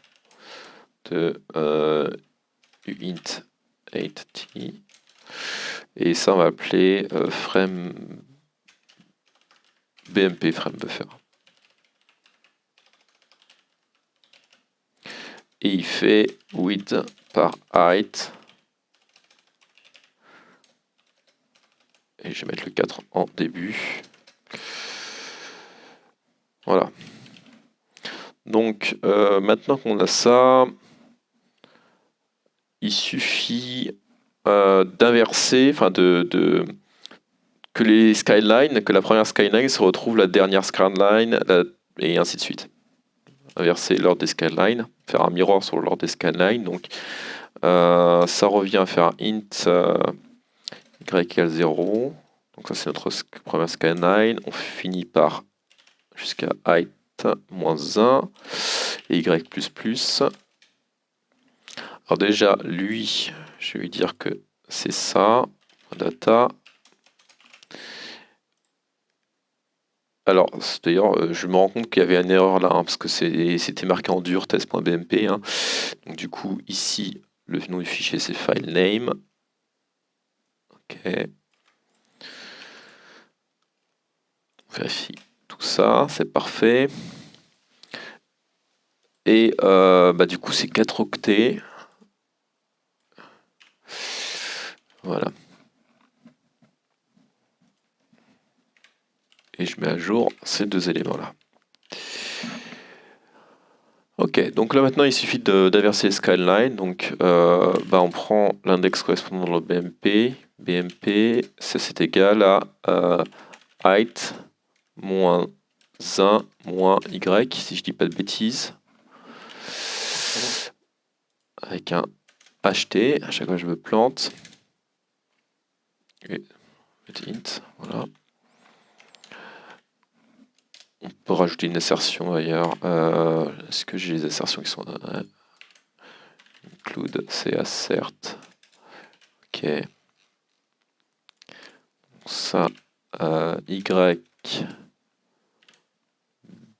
de uint8t. Et ça, on va appeler frame BMP frame buffer. Et il fait width par height. Et je vais mettre le 4 en début. Voilà. Donc, maintenant qu'on a ça, il suffit d'inverser, enfin que les skylines, que la première skyline se retrouve la dernière skyline, et ainsi de suite. Inverser l'ordre des skylines, faire un miroir sur l'ordre des skylines, donc ça revient à faire int y égale 0, donc ça c'est notre première skyline, on finit par jusqu'à height moins 1, et y++. Alors déjà, lui, je vais lui dire que c'est ça, data. Alors, d'ailleurs, je me rends compte qu'il y avait une erreur là, hein, parce que c'était marqué en dur test.bmp. Hein. Donc du coup, ici, le nom du fichier, c'est filename. Ok. On vérifie tout ça, c'est parfait. Et du coup, c'est 4 octets. Voilà. Et je mets à jour ces deux éléments-là. Ok, donc là maintenant il suffit d'inverser les skyline. Donc on prend l'index correspondant dans le BMP. BMP, ça c'est égal à height moins 1 moins y, si je dis pas de bêtises. Avec un ht, à chaque fois que je me plante. Et int, voilà. On peut rajouter une assertion d'ailleurs. Est-ce que j'ai les assertions qui sont... include, c'est assert. Ok. Ça, y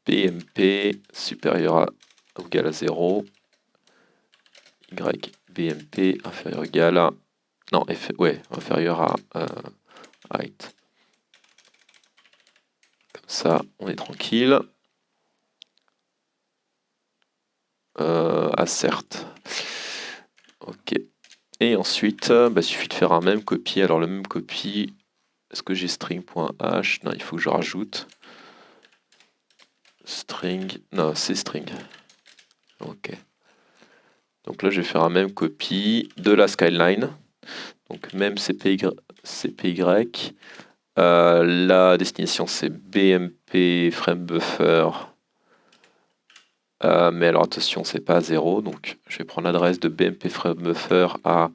BMP supérieur à ou égal à 0. Y BMP inférieur ou égal à... Non, inférieur à height. Comme ça, on est tranquille. Assert. Ok. Et ensuite, il suffit de faire un même copie. Alors le même copie, est-ce que j'ai string.h? Non, il faut que je rajoute string. Non, c'est string. Ok. Donc là, je vais faire un même copie de la skyline. Donc même CPY. La destination, c'est BMP frame buffer. Mais alors attention, c'est pas 0. Donc je vais prendre l'adresse de BMP frame buffer à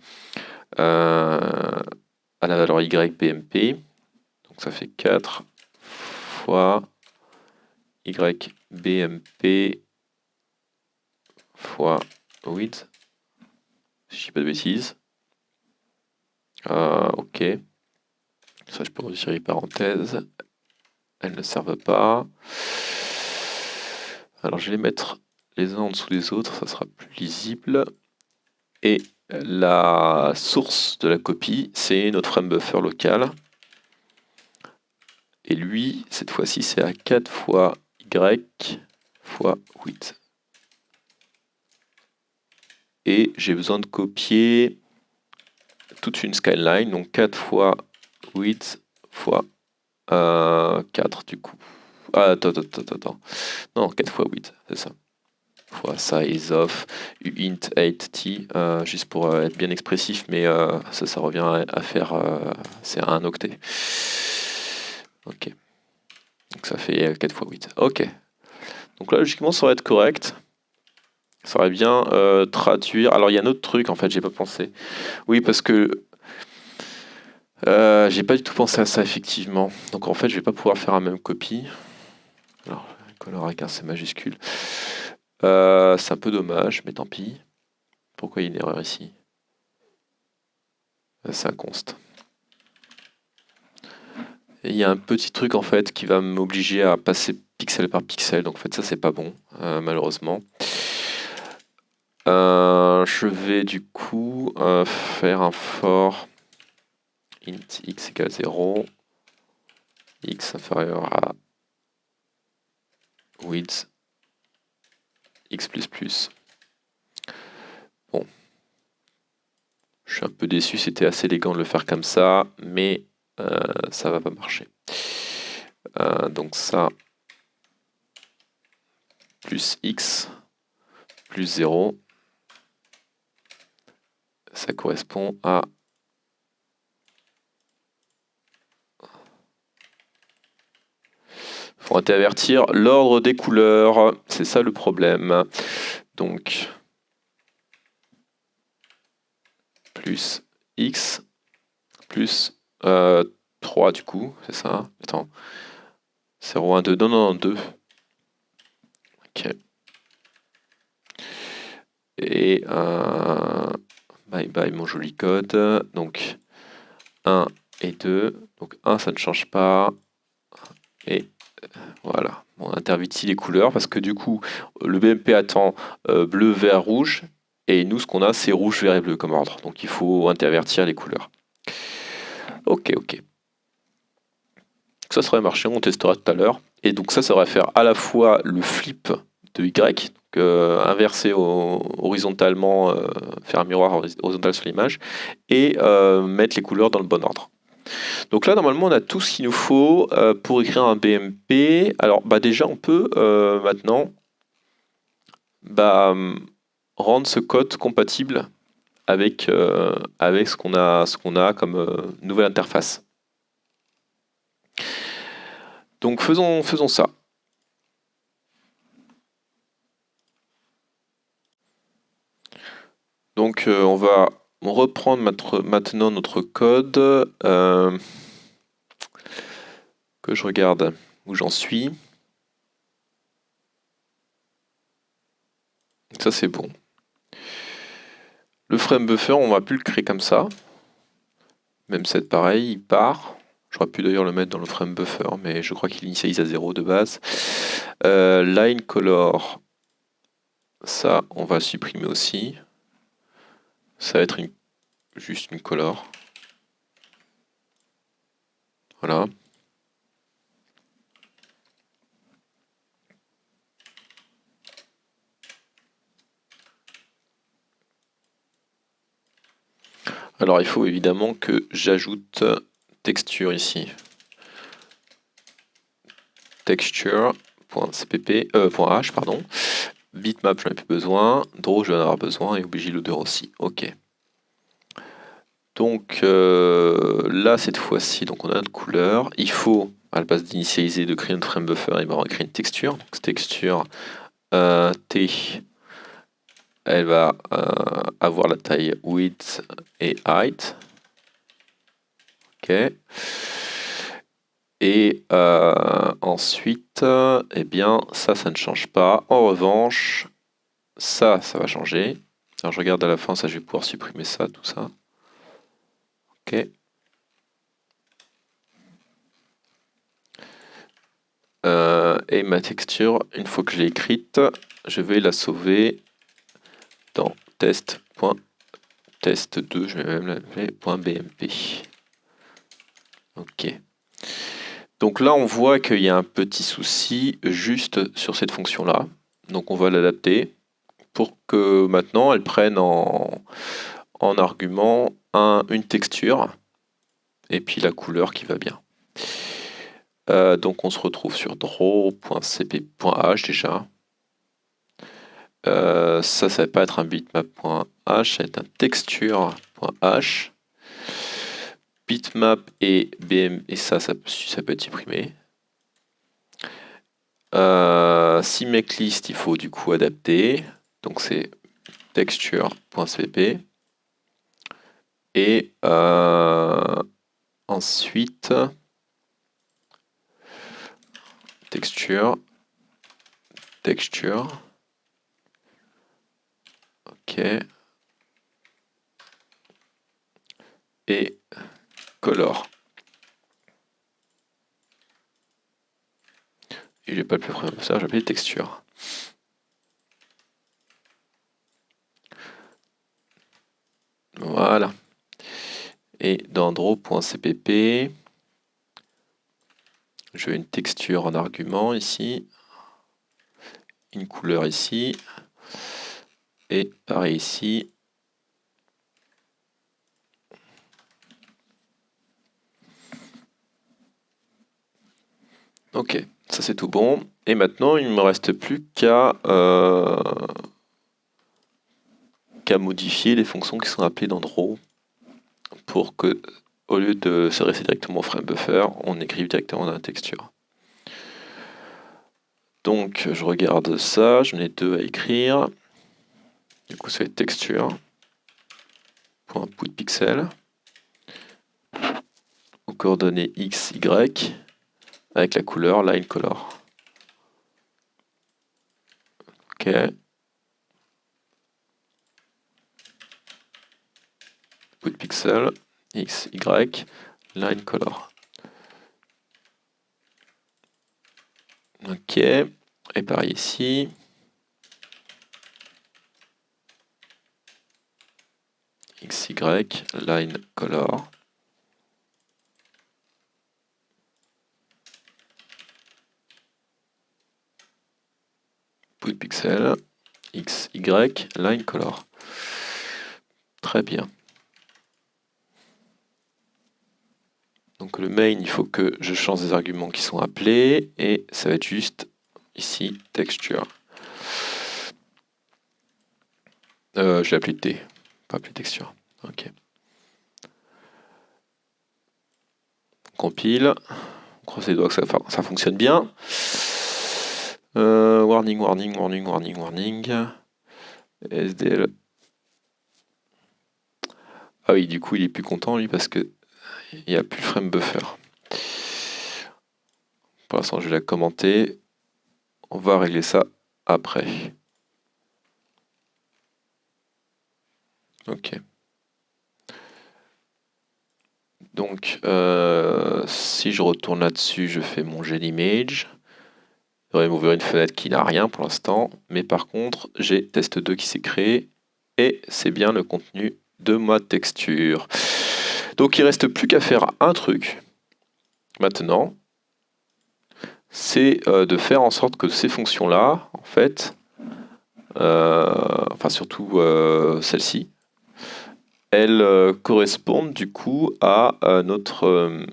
la valeur Y BMP. Donc ça fait 4 fois Y BMP fois width. Si je dis pas de bêtises. Ok. Ça, je peux retirer les parenthèses. Elles ne servent pas. Alors, je vais les mettre les uns en dessous des autres. Ça sera plus lisible. Et la source de la copie, c'est notre frame buffer local. Et lui, cette fois-ci, c'est à 4 fois Y fois width. Et j'ai besoin de copier toute une skyline, donc 4 fois width fois 4 du coup. Ah, attends. Non, 4 fois width, c'est ça. Fois size of uint 8t, juste pour être bien expressif, mais ça revient à faire, c'est un octet. Ok. Donc ça fait 4 fois 8. Ok. Donc là, logiquement, ça va être correct. Ça aurait bien traduire. Alors, il y a un autre truc, en fait, j'ai pas pensé. Oui, parce que j'ai pas du tout pensé à ça, effectivement. Donc, en fait, je vais pas pouvoir faire la même copie. Alors, color avec un C majuscule. C'est un peu dommage, mais tant pis. Pourquoi il y a une erreur ici? C'est un const. Et il y a un petit truc, en fait, qui va m'obliger à passer pixel par pixel. Donc, en fait, ça, c'est pas bon, malheureusement. Je vais du coup faire un for int x égale 0, x inférieur à width x++. Bon, je suis un peu déçu, c'était assez élégant de le faire comme ça, mais ça va pas marcher. Donc ça, plus x plus 0. ça correspond à... Faut intervertir l'ordre des couleurs, c'est ça le problème. Donc, plus x, plus 3 du coup, c'est ça. Attends, 0, 1, 2, non, 2. Ok. Et bye bye mon joli code. Donc 1 et 2. Donc 1 ça ne change pas. Et voilà. On intervertit les couleurs parce que du coup le BMP attend bleu, vert, rouge. Et nous ce qu'on a c'est rouge, vert et bleu comme ordre. Donc il faut intervertir les couleurs. Ok, ok. Ça serait marché, on testera tout à l'heure. Et donc ça va faire à la fois le flip de Y, donc, inverser horizontalement, faire un miroir horizontal sur l'image, et mettre les couleurs dans le bon ordre. Donc là, normalement, on a tout ce qu'il nous faut pour écrire un BMP. Alors, déjà, on peut maintenant rendre ce code compatible avec, avec ce qu'on a comme nouvelle interface. Donc, faisons ça. Donc, on va reprendre maintenant notre code. Que je regarde où j'en suis. Ça c'est bon. Le frame buffer, on va plus le créer comme ça. Même set pareil, il part. J'aurais pu d'ailleurs le mettre dans le frame buffer, mais je crois qu'il initialise à 0 de base. Line color, ça on va supprimer aussi. Ça va être juste une color. Voilà. Alors il faut évidemment que j'ajoute texture ici. Texture.h, pardon. Bitmap, j'en ai plus besoin. Draw, je vais en avoir besoin. Et OBJLoader aussi. Ok. Donc là, cette fois-ci, donc on a notre couleur. Il faut, à la place d'initialiser, de créer une frame buffer, et on va créer une texture. Donc cette texture T, elle va avoir la taille width et height. Ok. Et ensuite, eh bien, ça ne change pas. En revanche, ça va changer. Alors je regarde à la fin, ça je vais pouvoir supprimer ça, tout ça. Ok. Et ma texture, une fois que je l'ai écrite, je vais la sauver dans test.test2, je vais même l'appeler .bmp. Ok. Donc là, on voit qu'il y a un petit souci juste sur cette fonction-là. Donc on va l'adapter pour que maintenant elle prenne en argument une texture et puis la couleur qui va bien. Donc on se retrouve sur draw.cp.h déjà. Ça va pas être un bitmap.h, ça va être un texture.h. Bitmap et BM et ça peut être supprimé. CMakeList, il faut du coup adapter. Donc c'est texture.cpp. Et ensuite texture. Ok. Et color. Et j'ai pas le plus près de ça, j'appelle texture. Voilà. Et dans draw.cpp, je veux une texture en argument ici, une couleur ici, et pareil ici. Ok, ça c'est tout bon. Et maintenant, il ne me reste plus qu'à qu'à modifier les fonctions qui sont appelées dans Draw pour que, au lieu de s'adresser directement au frame buffer, on écrive directement dans la texture. Donc je regarde ça, j'en ai deux à écrire. Du coup, c'est texture. .putPixel. Aux coordonnées x, y, avec la couleur line color. Ok. PutPixel, x, y, line color. Ok. Et pareil ici. X, Y, line color. PutPixel, X, Y, line color. Très bien. Donc le main, il faut que je change des arguments qui sont appelés, et ça va être juste ici texture. Je l'ai appelé T, pas appelé texture. Ok. On compile. On croise les doigts que ça fonctionne bien. Warning, warning, warning, warning, warning. SDL. Ah oui, du coup, il est plus content, lui, parce que il n'y a plus le frame buffer. Pour l'instant, je vais la commenter. On va régler ça après. Ok. Donc, si je retourne là-dessus, je fais mon GEnImage. Il va m'ouvrir une fenêtre qui n'a rien pour l'instant. Mais par contre, j'ai test2 qui s'est créé. Et c'est bien le contenu de ma texture. Donc, il ne reste plus qu'à faire un truc. Maintenant, c'est de faire en sorte que ces fonctions-là, en fait, enfin surtout celle-ci, elles correspondent du coup à notre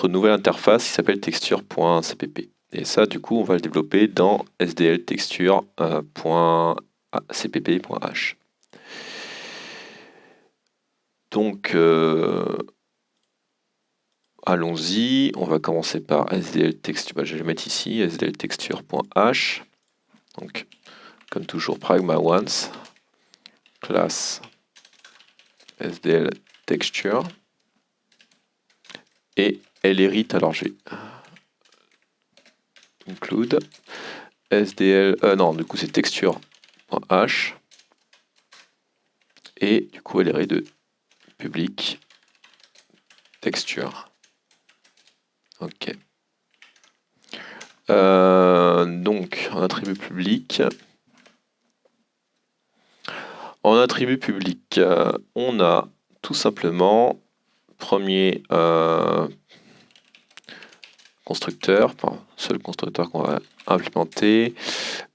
nouvelle interface qui s'appelle texture.cpp. Et ça, du coup, on va le développer dans SDL texture.cpp.h. Donc, allons-y. On va commencer par SDL texture. Bah, je vais le mettre ici, SDL texture.h. Donc, comme toujours, pragma once, class SDL texture. Et elle hérite, alors j'ai include SDL, non, du coup c'est texture.h. Et du coup elle hérite de public texture. Ok. Donc en attribut public, on a tout simplement premier constructeur, enfin, seul constructeur qu'on va implémenter,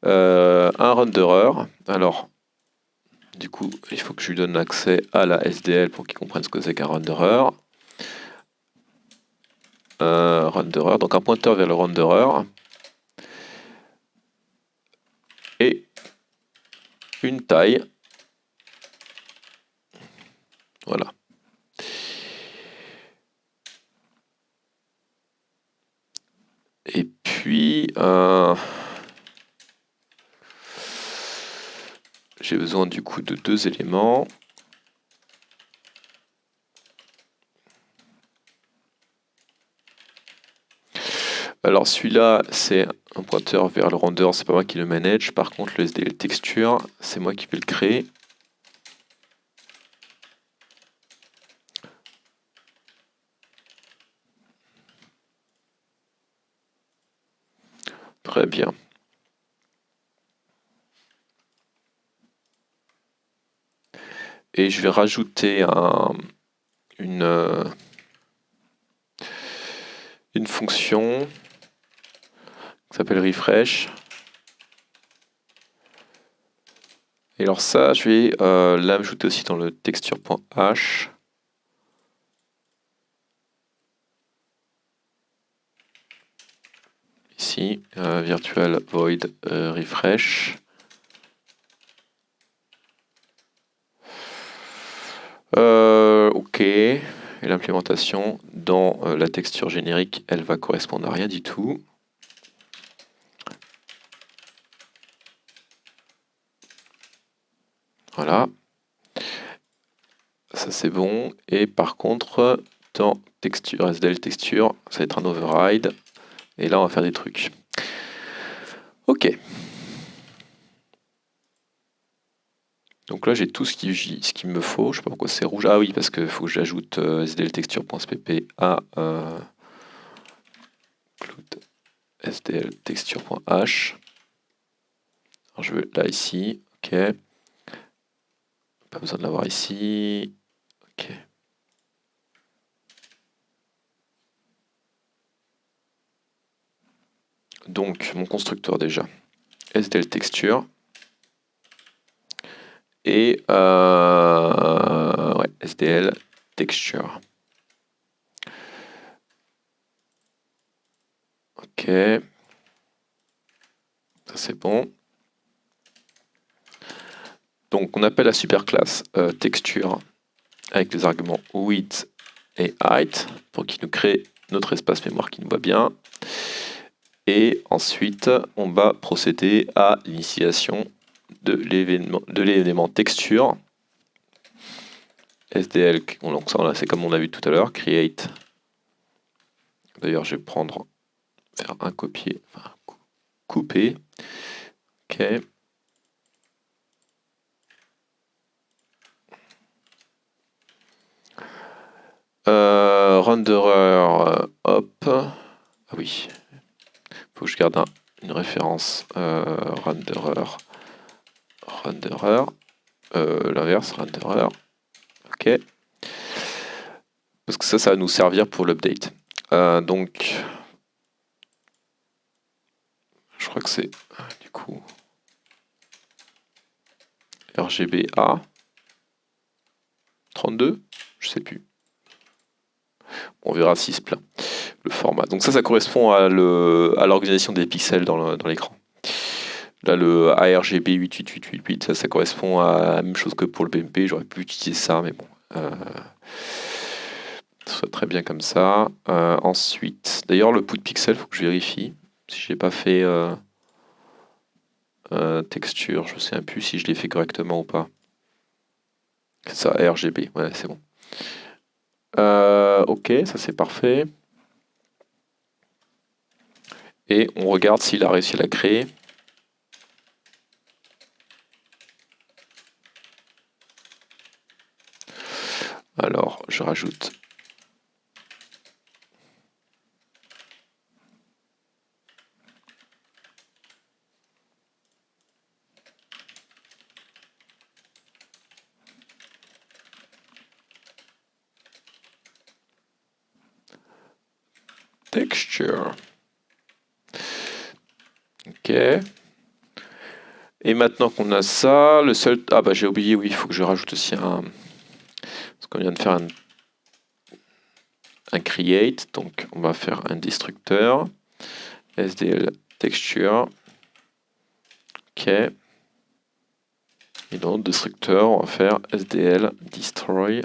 un renderer. Alors, du coup, il faut que je lui donne accès à la SDL pour qu'il comprenne ce que c'est qu'un renderer. Renderer, donc un pointeur vers le renderer. Et une taille. Voilà. Et puis, j'ai besoin du coup de deux éléments. Alors celui-là, c'est un pointeur vers le render, c'est pas moi qui le manage. Par contre, le SDL texture, c'est moi qui vais le créer. Très bien. Et je vais rajouter une fonction qui s'appelle refresh. Et alors ça, je vais l'ajouter aussi dans le texture.h. Ici, virtual void refresh. Ok. Et l'implémentation dans la texture générique, elle va correspondre à rien du tout. Voilà. Ça c'est bon. Et par contre, dans texture, SDL texture, ça va être un override. Et là, on va faire des trucs. Ok. Donc là, j'ai tout ce qu'il me faut. Je sais pas pourquoi c'est rouge. Ah oui, parce qu'il faut que j'ajoute SDL texture.spp à cloud SDL texture.h. Alors je veux là, ici. Ok. Pas besoin de l'avoir ici. Ok. Donc, mon constructeur déjà. SDL texture. Et ouais, SDL texture. Ok. Ça c'est bon. Donc on appelle la superclasse texture avec les arguments width et height pour qu'il nous crée notre espace mémoire qui nous va bien. Et ensuite, on va procéder à l'initiation de l'élément texture. SDL, donc ça c'est comme on a vu tout à l'heure, create. D'ailleurs, je vais faire un copier, enfin couper. Ok. Renderer, hop. Ah oui, faut que je garde une référence renderer. L'inverse, renderer. Ok. Parce que ça va nous servir pour l'update. Donc, je crois que c'est du coup RGBA 32, je sais plus. On verra s'il se plaint. Le format. Donc ça correspond à l'organisation des pixels dans l'écran. Là, le ARGB 88888, ça correspond à la même chose que pour le BMP. J'aurais pu utiliser ça, mais bon. Ça serait très bien comme ça. Ensuite, d'ailleurs, le put pixel, il faut que je vérifie. Si je n'ai pas fait texture, je ne sais plus si je l'ai fait correctement ou pas. C'est ça, RGB, ouais, c'est bon. Ok, ça c'est parfait. Et on regarde s'il a réussi à la créer. Alors, je rajoute texture. Ok. Et maintenant qu'on a ça, le seul... Ah bah j'ai oublié, oui, il faut que je rajoute aussi un... Parce qu'on vient de faire un create, donc on va faire un destructeur. SDL texture. Ok. Et dans le destructeur, on va faire SDL destroy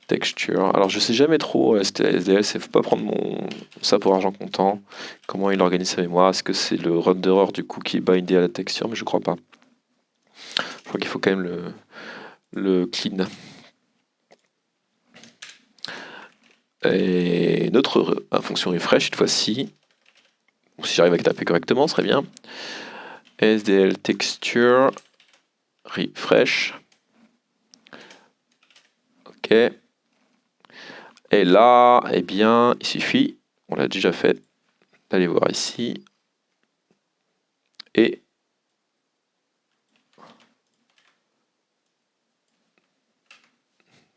texture. Alors je sais jamais trop SDL, c'est faut pas prendre ça pour argent comptant. Comment il organise sa mémoire? Est-ce que c'est le renderer du coup qui est bindé à la texture? Mais je crois pas. Je crois qu'il faut quand même le clean. Et notre fonction refresh cette fois-ci, si j'arrive à taper correctement, ce serait bien. SDL texture refresh. Ok. Et là, eh bien, il suffit, on l'a déjà fait, d'aller voir ici. Et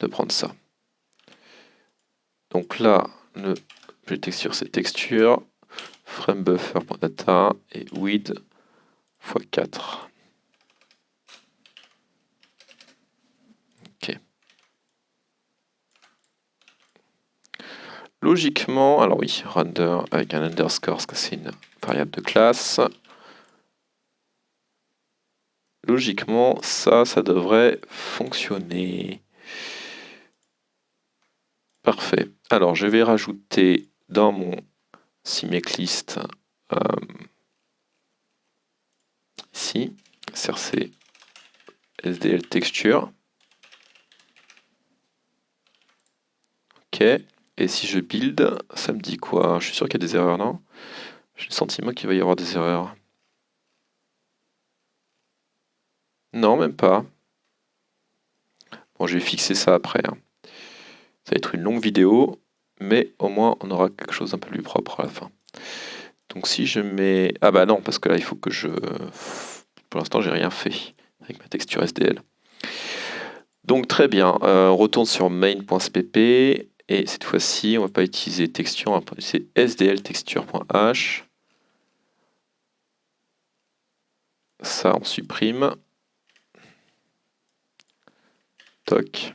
de prendre ça. Donc là, le texture c'est texture, frame buffer.data et width x 4. Ok. Logiquement, alors oui, render avec un underscore, parce que c'est une variable de classe. logiquement, ça devrait fonctionner. Parfait. Alors, je vais rajouter dans mon CMake-list ici, src SDL texture. Ok. Et si je build, ça me dit quoi? Je suis sûr qu'il y a des erreurs, non? J'ai le sentiment qu'il va y avoir des erreurs. Non, même pas. Bon, je vais fixer ça après. Hein. Ça va être une longue vidéo, mais au moins on aura quelque chose d'un peu plus propre à la fin. Donc si je mets... Ah bah non, parce que là il faut que je... Pour l'instant j'ai rien fait avec ma texture SDL. Donc très bien, on retourne sur main.cpp et cette fois-ci on va pas utiliser texture, on va utiliser SDL texture.h. Ça on supprime. Toc.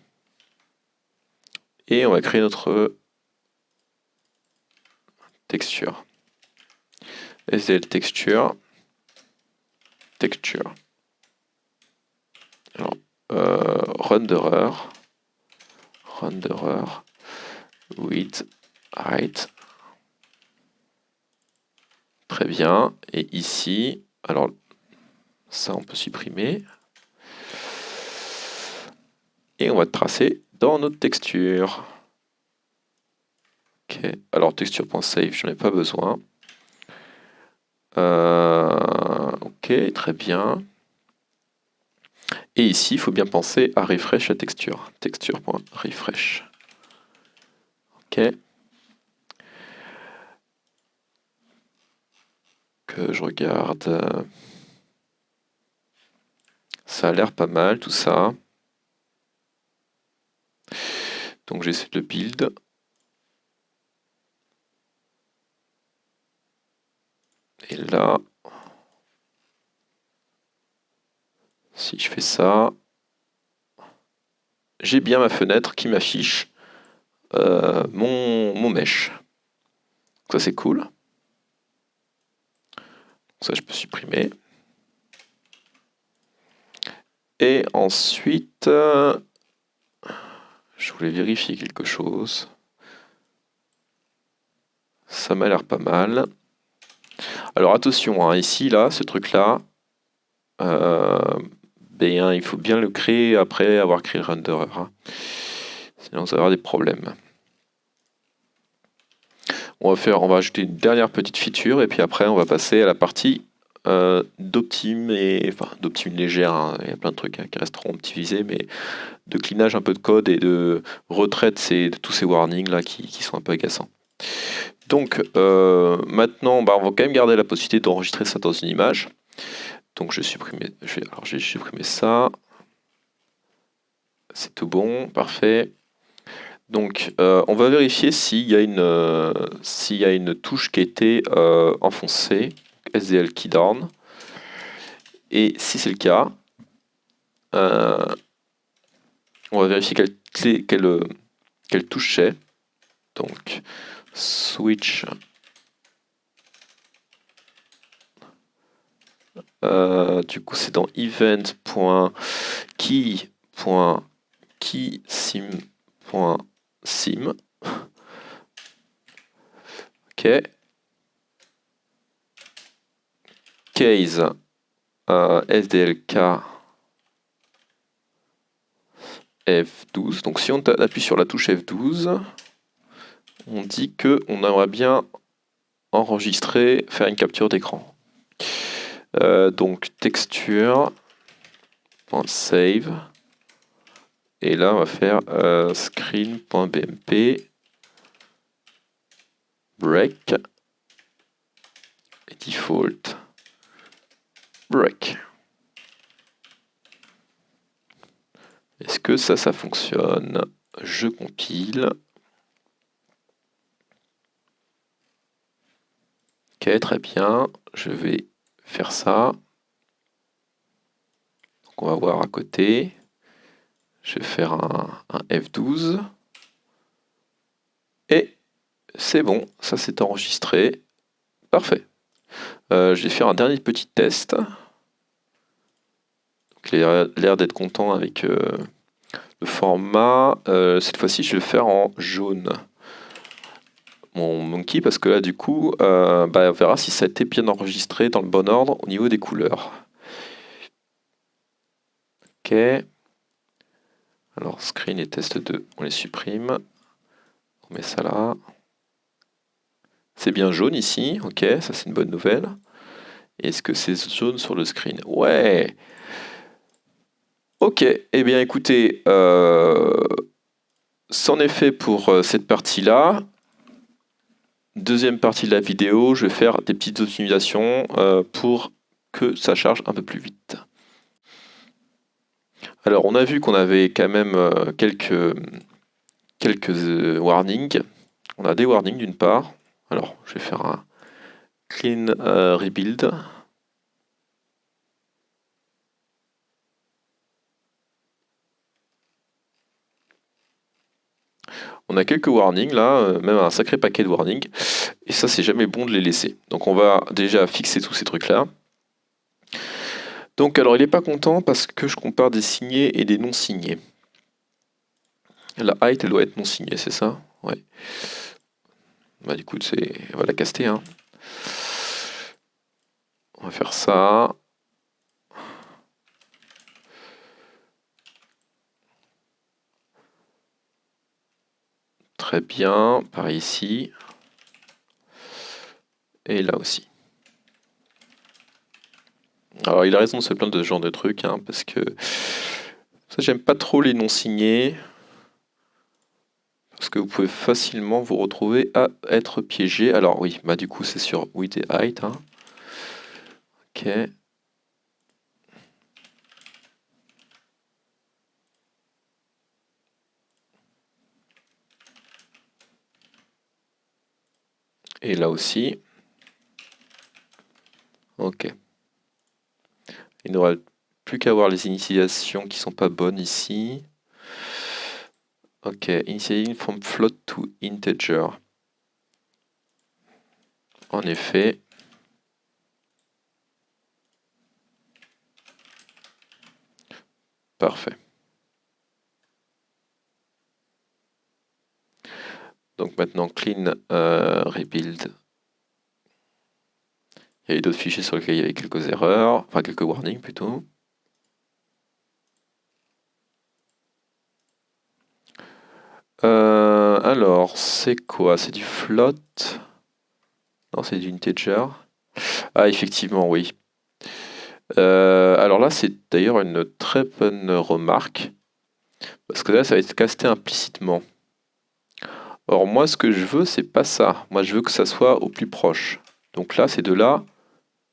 Et on va créer notre texture. SDL texture. Texture. Alors, renderer, width, height. Très bien. Et ici, alors ça on peut supprimer. Et on va tracer dans notre texture. Ok. Alors texture.save, j'en ai pas besoin. Ok, très bien. Et ici, il faut bien penser à refresh la texture. Texture.refresh. Ok. Que je regarde. Ça a l'air pas mal tout ça. Donc j'essaie de build. Et là, si je fais ça, j'ai bien ma fenêtre qui m'affiche mon mesh. Ça c'est cool. Ça je peux supprimer. Et ensuite, je voulais vérifier quelque chose. Ça m'a l'air pas mal. Alors attention, hein, ici, là, ce truc-là, ben, il faut bien le créer après avoir créé le renderer. Hein. Sinon, ça va avoir des problèmes. On va ajouter une dernière petite feature et puis après, on va passer à la partie d'optime légère. Hein. Il y a plein de trucs hein, qui resteront optimisés, mais de cleanage un peu de code et de retrait de tous ces warnings là qui sont un peu agaçants. Donc maintenant, bah, on va quand même garder la possibilité d'enregistrer ça dans une image. Donc je vais supprimer ça. C'est tout bon, parfait. Donc on va vérifier s'il y a une touche qui a été enfoncée, SDL key down. Et si c'est le cas, on va vérifier quelle touche c'est. Donc switch du coup c'est dans event.key.keySim.sim. Ok. Case SDLK F12. Donc si on appuie sur la touche F12, on dit que on aimerait bien enregistrer, faire une capture d'écran. Donc texture .save et là on va faire screen.bmp break default break. Est-ce que ça fonctionne? Je compile. Ok, très bien. Je vais faire ça. Donc on va voir à côté. Je vais faire un F12. Et c'est bon, ça s'est enregistré. Parfait. Je vais faire un dernier petit test. Il a l'air d'être content avec le format. Cette fois-ci, je vais le faire en jaune. Mon monkey, parce que là, du coup, on verra si ça a été bien enregistré dans le bon ordre au niveau des couleurs. Ok. Alors, screen et test 2, on les supprime. On met ça là. C'est bien jaune ici, ok, ça c'est une bonne nouvelle. Est-ce que c'est jaune sur le screen? Ouais. Ok, eh bien écoutez, c'en est fait pour cette partie-là. Deuxième partie de la vidéo, je vais faire des petites optimisations pour que ça charge un peu plus vite. Alors on a vu qu'on avait quand même quelques warnings. On a des warnings d'une part. Alors je vais faire un clean rebuild. On a quelques warnings là, même un sacré paquet de warnings. Et ça, c'est jamais bon de les laisser. Donc on va déjà fixer tous ces trucs-là. Donc alors il n'est pas content parce que je compare des signés et des non signés. La height, elle doit être non signée, c'est ça? Ouais. Bah du coup, on va la caster, hein. On va faire ça. Très bien, pareil ici. Et là aussi. Alors il a raison de se plaindre de ce genre de truc, hein, parce que ça j'aime pas trop les non signés. Parce que vous pouvez facilement vous retrouver à être piégé. Alors oui, bah du coup c'est sur width et height, hein. Ok. Et là aussi. Ok. Il n'aura plus qu'à voir les initialisations qui sont pas bonnes ici. Ok, initializing from float to integer. En effet. Parfait. Donc maintenant, clean rebuild. Il y avait d'autres fichiers sur lesquels il y avait quelques erreurs, enfin quelques warnings plutôt. Alors, c'est quoi? C'est du float? Non, c'est du integer. Ah, effectivement, oui. Alors là, c'est d'ailleurs une très bonne remarque, parce que là, ça va être casté implicitement. Or, moi, ce que je veux, c'est pas ça. Moi, je veux que ça soit au plus proche. Donc là, ces deux-là,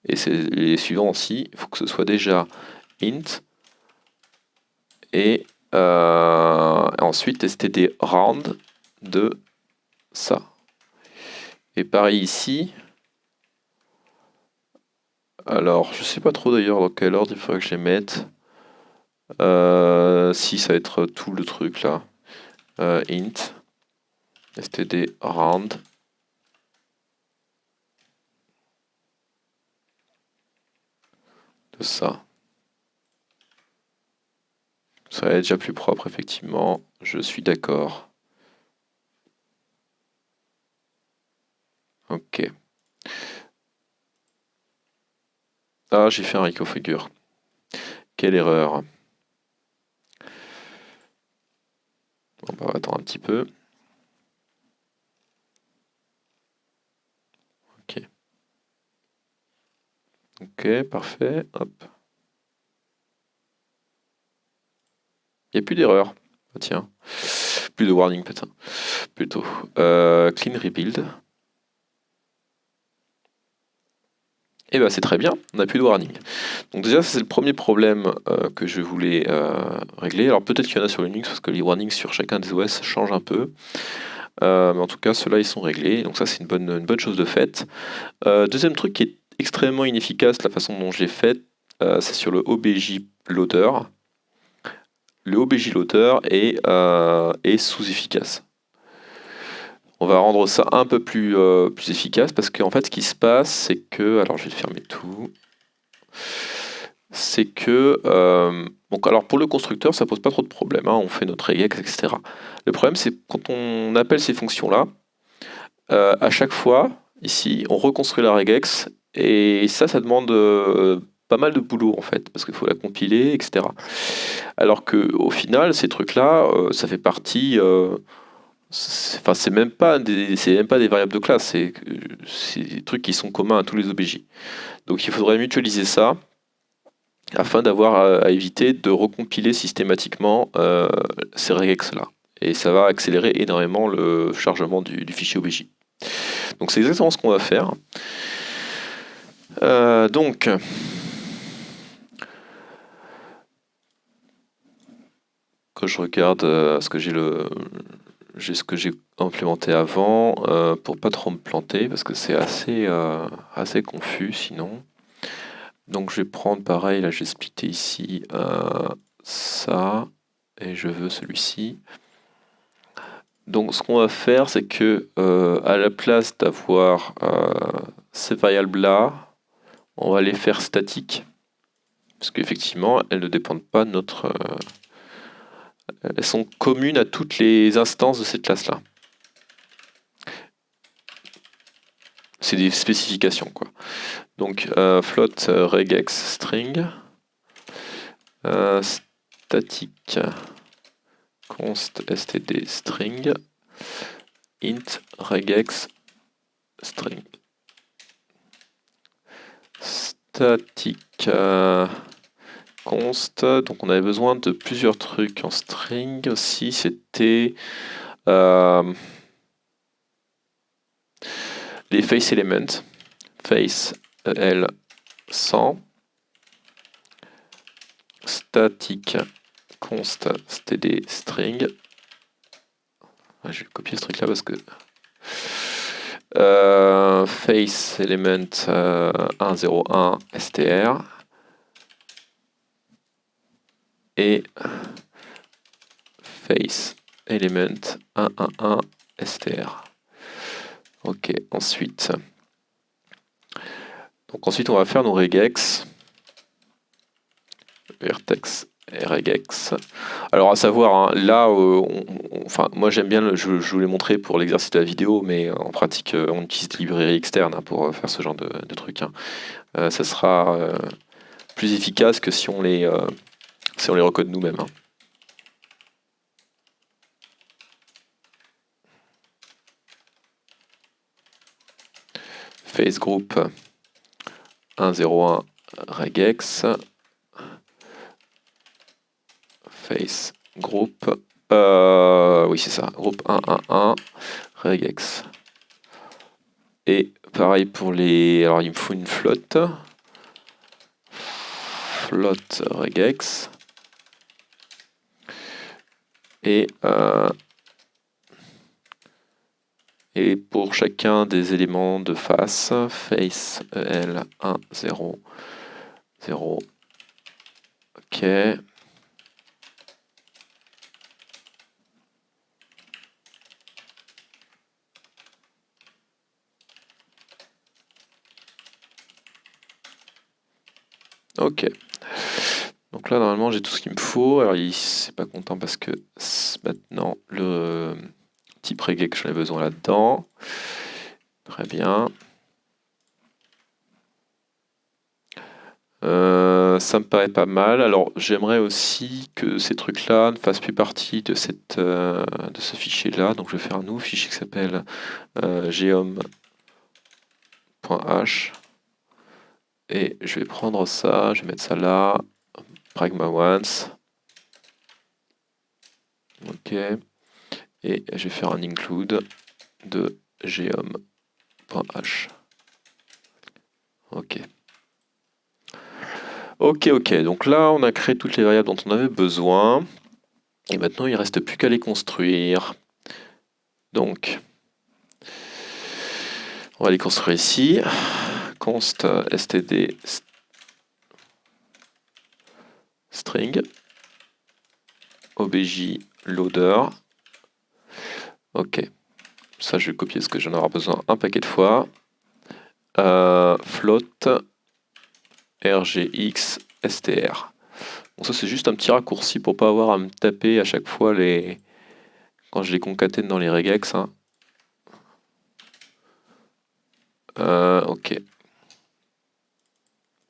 et les suivants aussi, il faut que ce soit déjà int, et ensuite std round de ça. Et pareil ici. Alors, je sais pas trop d'ailleurs dans quel ordre il faudrait que je les mette. Si, ça va être tout le truc là. Int, std round. De ça. Ça va être déjà plus propre, effectivement. Je suis d'accord. Ok. Ah, j'ai fait un reconfigure. Quelle erreur. Bon, bah, on va attendre un petit peu. Ok. Ok, parfait. Hop. Il n'y a plus d'erreur. Ah, tiens. Plus de warning, peut-être. Plutôt. Clean rebuild. Et ben c'est très bien, on n'a plus de warning. Donc déjà c'est le premier problème que je voulais régler. Alors peut-être qu'il y en a sur Linux parce que les warnings sur chacun des OS changent un peu. Mais en tout cas ceux-là ils sont réglés, donc ça c'est une bonne chose de fait. Deuxième truc qui est extrêmement inefficace, la façon dont j'ai fait, c'est sur le OBJ loader. Le OBJ loader est sous-efficace. On va rendre ça un peu plus efficace parce qu'en fait ce qui se passe c'est que, alors je vais fermer tout. c'est que, donc alors pour le constructeur, ça pose pas trop de problèmes, hein, on fait notre regex, etc. Le problème, c'est quand on appelle ces fonctions-là, à chaque fois, ici, on reconstruit la regex, et ça demande pas mal de boulot en fait, parce qu'il faut la compiler, etc. Alors que au final, ces trucs-là, ça fait partie. Enfin, c'est même pas des variables de classe, c'est des trucs qui sont communs à tous les OBJ. Donc il faudrait mutualiser ça afin d'avoir à éviter de recompiler systématiquement ces regex-là. Et ça va accélérer énormément le chargement du fichier OBJ. Donc c'est exactement ce qu'on va faire. Donc, que je regarde ce que j'ai implémenté avant pour pas trop me planter parce que c'est assez confus sinon. Donc je vais prendre pareil, là j'ai splitté ici ça et je veux celui-ci. Donc ce qu'on va faire c'est que à la place d'avoir ces variables là, on va les faire statiques parce qu'effectivement elles ne dépendent pas de notre... elles sont communes à toutes les instances de cette classe là. C'est des spécifications quoi. Donc float regex string static const std string int regex string static const, donc on avait besoin de plusieurs trucs en string aussi, c'était les face elements, face el 100, static const std string, je vais copier ce truc là parce que face element 101 str et face element 111 str. Ok, ensuite on va faire nos regex, vertex et regex. Alors à savoir, hein, là, enfin moi j'aime bien, je vous l'ai montré pour l'exercice de la vidéo, mais en pratique on utilise des librairies externes hein, pour faire ce genre de trucs. Hein. Ça sera plus efficace que si on les recode nous-mêmes. Hein. Face group 101 regex. Face group, oui c'est ça, groupe 111 regex. Et pareil pour les, alors il me faut une flotte, flotte regex. Et pour chacun des éléments de face, face el 1 0 0. Ok. Ok. Donc là, normalement, j'ai tout ce qu'il me faut. Alors, c'est pas content parce que maintenant, le type regex, j'en ai besoin là-dedans. Très bien. Ça me paraît pas mal. Alors, j'aimerais aussi que ces trucs-là ne fassent plus partie de ce fichier-là. Donc, je vais faire un nouveau fichier qui s'appelle geom.h. Et je vais prendre ça, je vais mettre ça là, pragma once. Ok. Et je vais faire un include de geom.h. Ok. Ok. Donc là, on a créé toutes les variables dont on avait besoin. Et maintenant, il ne reste plus qu'à les construire. Donc, on va les construire ici. Const std string obj loader. Ok. Ça, je vais copier parce que j'en aurai besoin un paquet de fois. Float rgx str. Bon, ça c'est juste un petit raccourci pour pas avoir à me taper à chaque fois quand je les concatène dans les regex. Hein. Ok.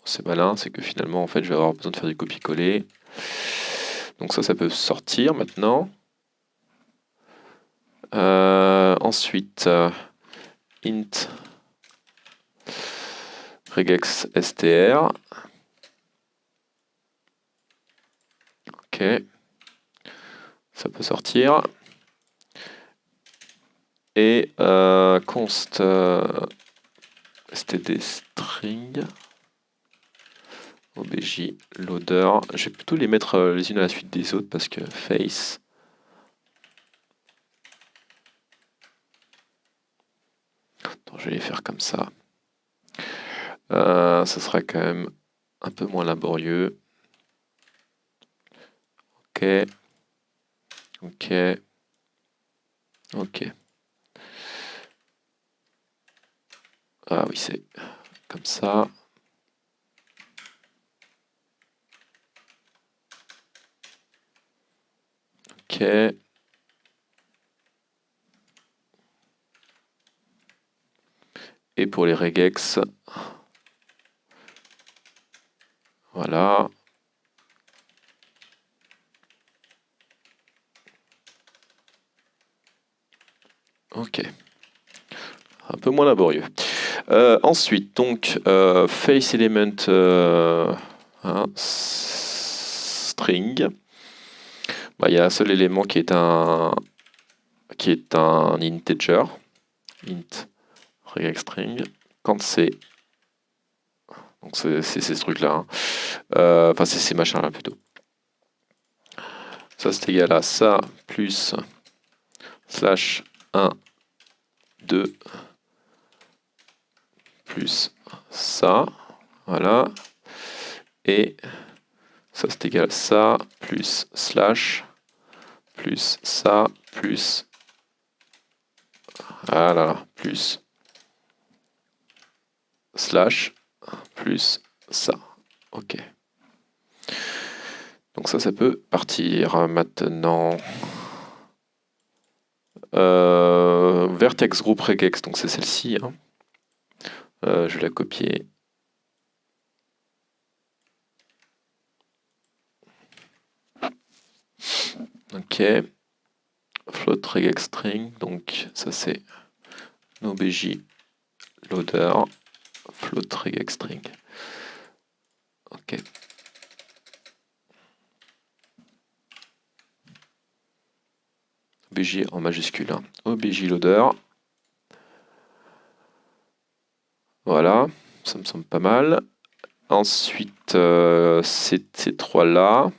C'est malin, c'est que finalement en fait je vais avoir besoin de faire du copier-coller. Donc ça peut sortir maintenant. Ensuite, int regex str. Ok. Ça peut sortir. Et const std string obj loader. Je vais plutôt les mettre les unes à la suite des autres parce que face. Attends, je vais les faire comme ça. Ça sera quand même un peu moins laborieux. Ok. Ok. Ok. Ah oui, c'est comme ça. Ok. Et pour les regex, voilà. Ok. Un peu moins laborieux. Ensuite, donc, face element string. Bah, il y a un seul élément qui est un integer. Int regex string. Quand c'est. Donc, c'est ces trucs-là. Hein. Enfin, c'est ces machins-là plutôt. Ça, c'est égal à ça plus slash 1, 2 plus ça. Voilà. Et ça, c'est égal à ça plus slash plus ça plus. Voilà. Plus slash plus ça. Ok. Donc ça peut partir maintenant. Vertex group regex, donc c'est celle-ci. Hein. Je vais la copier. Ok. Float regex string, donc ça c'est obj loader float regex string. Ok. obj en majuscule. Hein. Obj loader. Voilà, ça me semble pas mal. Ensuite, ces trois-là.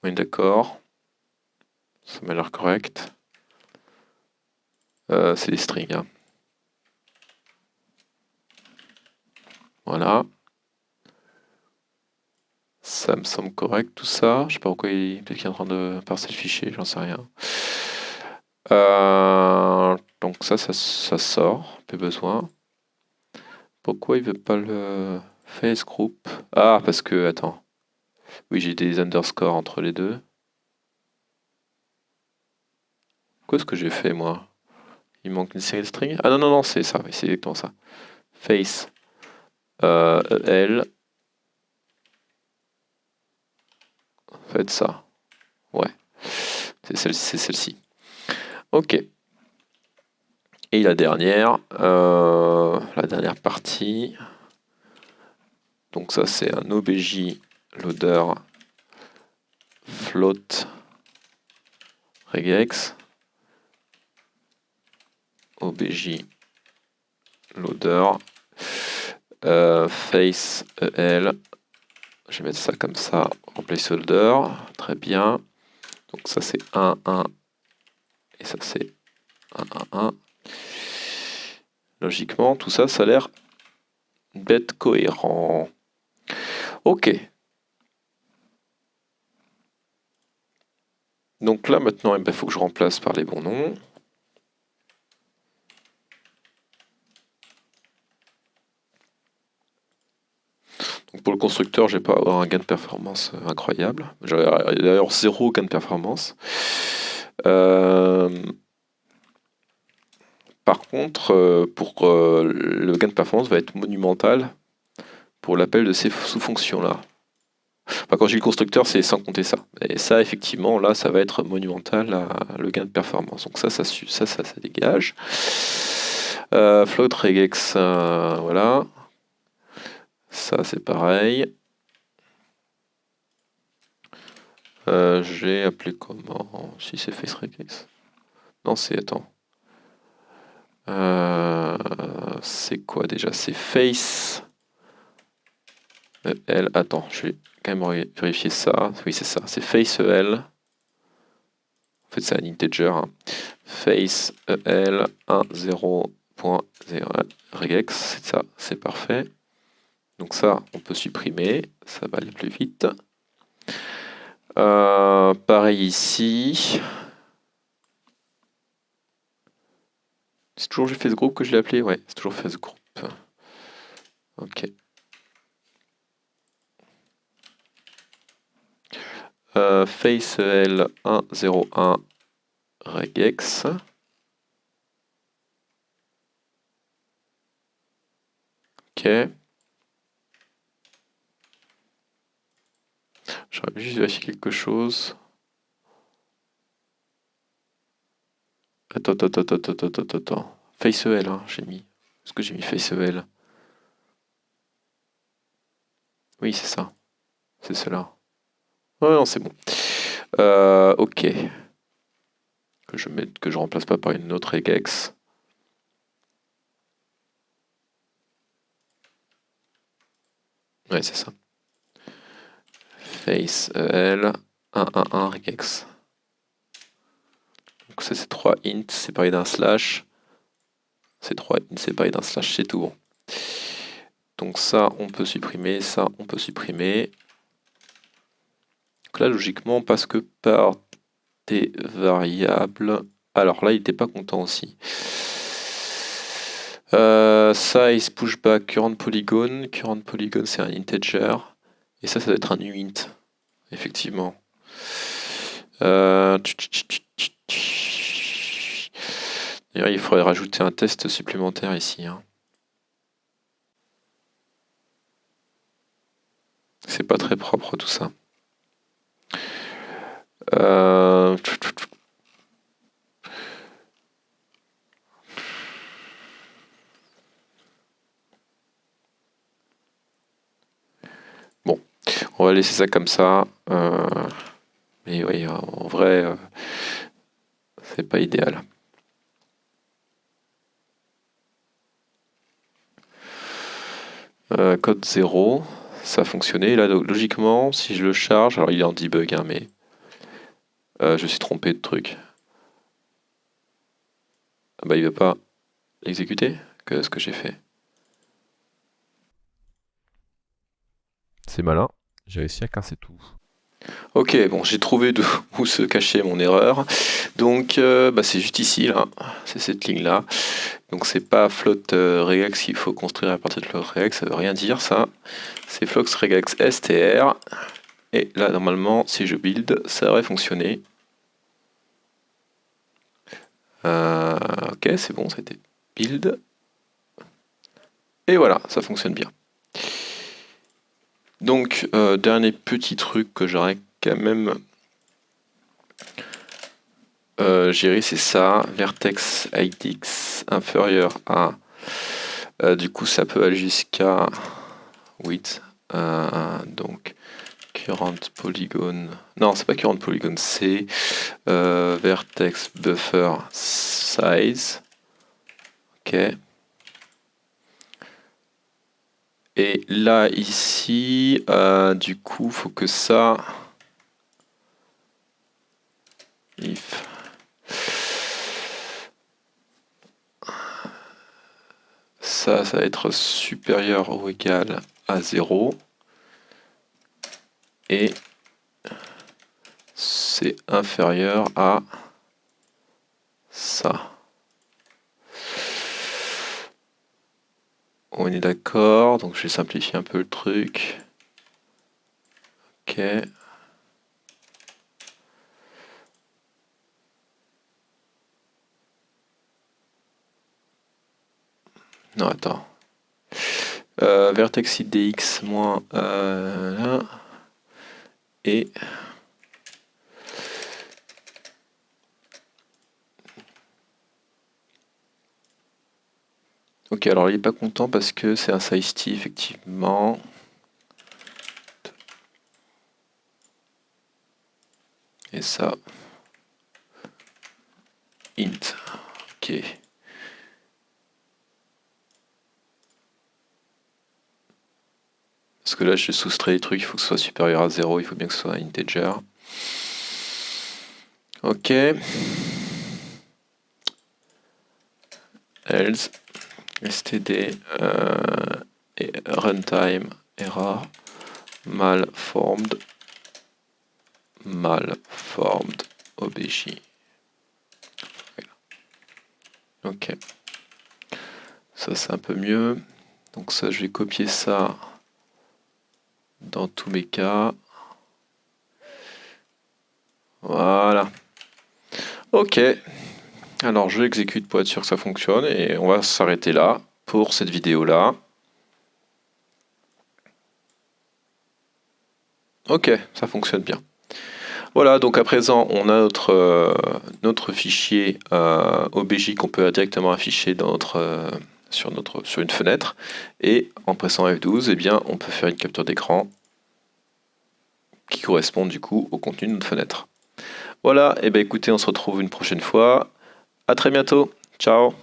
Oui, d'accord. Ça m'a l'air correct. C'est des strings. Hein. Voilà. Ça me semble correct tout ça. Je sais pas pourquoi peut-être qu'il est en train de parser le fichier, j'en sais rien. Donc ça sort, plus besoin. Pourquoi il veut pas le face group? Ah, parce que, attends. Oui, j'ai des underscores entre les deux. Qu'est-ce que j'ai fait, moi? Il manque une série de strings? Ah non, non, non, c'est ça, oui, c'est exactement ça. Face EL. Faites ça. Ouais. C'est celle-ci. Ok. Et la dernière partie. Donc ça c'est un obj loader float regex. Obj loader face EL. Je vais mettre ça comme ça en placeholder. Très bien. Donc ça c'est 1, 1. Et ça c'est 1, 1, 1. Logiquement, tout ça, ça a l'air d'être cohérent. Ok. Donc là maintenant, il faut que je remplace par les bons noms. Donc pour le constructeur, je vais pas avoir un gain de performance incroyable. J'ai d'ailleurs 0 gain de performance. Par contre, le gain de performance va être monumental pour l'appel de ces sous-fonctions-là. Enfin, quand je dis le constructeur, c'est sans compter ça. Et ça, effectivement, là, ça va être monumental, le gain de performance. Donc ça dégage. Float regex, voilà. Ça, c'est pareil. J'ai appelé comment? Si c'est face regex. Non, c'est... Attends. C'est quoi déjà? C'est face... EL. Attends, je vais quand même vérifier ça. Oui, c'est ça. C'est face EL. En fait, c'est un integer. Hein. Face EL 10.0 regex. C'est ça, c'est parfait. Donc ça, on peut supprimer. Ça va aller plus vite. Pareil ici. C'est toujours face group que je l'ai appelé? Ouais, c'est toujours face group. Ok. Face EL 101 regex. Ok. J'aurais juste vérifier quelque chose. Attends. Face EL, hein, j'ai mis. Est-ce que j'ai mis Face EL? Oui, c'est ça. C'est cela. Ouais, non, c'est bon. Ok. Que je remplace pas par une autre regex. Ouais, c'est ça. Face EL 111 regex. Donc ça, c'est 3 int séparés d'un slash. C'est 3 int séparés d'un slash, c'est tout bon. Donc ça, on peut supprimer. Ça, on peut supprimer. Donc là, logiquement, parce que par des variables... Alors là, il n'était pas content aussi. Size, pushback, current polygon. Current polygon, c'est un integer. Et ça doit être un uint. Effectivement. D'ailleurs, il faudrait rajouter un test supplémentaire ici. Hein. C'est pas très propre tout ça. Bon, on va laisser ça comme ça. Mais oui, en vrai, c'est pas idéal. Code 0, ça a fonctionné. Là, donc, logiquement, si je le charge, alors il est en debug, hein, mais je suis trompé de truc. Ah bah il veut pas l'exécuter. Qu'est-ce que j'ai fait? C'est malin. J'ai réussi à casser tout. Ok, bon, j'ai trouvé où se cachait mon erreur. Donc, c'est juste ici, là. C'est cette ligne-là. Donc, c'est pas float regex qu'il faut construire à partir de float regex. Ça veut rien dire, ça. C'est float regex str. Et là, normalement, si je build, ça devrait fonctionner. Ok, c'est bon, ça a été build. Et voilà, ça fonctionne bien. Donc, dernier petit truc que j'aurais quand même gérer, c'est ça. Vertex IDX inférieur à... du coup, ça peut aller jusqu'à width. Donc, current polygon... Non, c'est pas current polygon, c'est vertex buffer size. Ok. Et là, ici, du coup, faut que ça... If ça va être supérieur ou égal à 0. Et c'est inférieur à ça. On est d'accord, donc je vais simplifier un peu le truc. Ok. Non, attends. Vertex idx moins là. Et ok, alors il n'est pas content parce que c'est un size t effectivement. Et ça, int. Ok. Parce que là, je soustrais les trucs, il faut que ce soit supérieur à 0, il faut bien que ce soit un integer. Ok. Else, std, et runtime, error, malformed obj. Ok. Ça, c'est un peu mieux. Donc ça, je vais copier ça dans tous mes cas. Voilà. Ok. Alors je l'exécute pour être sûr que ça fonctionne et on va s'arrêter là pour cette vidéo-là. Ok, ça fonctionne bien. Voilà, donc à présent, on a notre fichier OBJ qu'on peut directement afficher dans sur une fenêtre. Et en pressant F12, eh bien, on peut faire une capture d'écran qui correspond du coup au contenu de notre fenêtre. Voilà, et bien écoutez, on se retrouve une prochaine fois. À très bientôt. Ciao.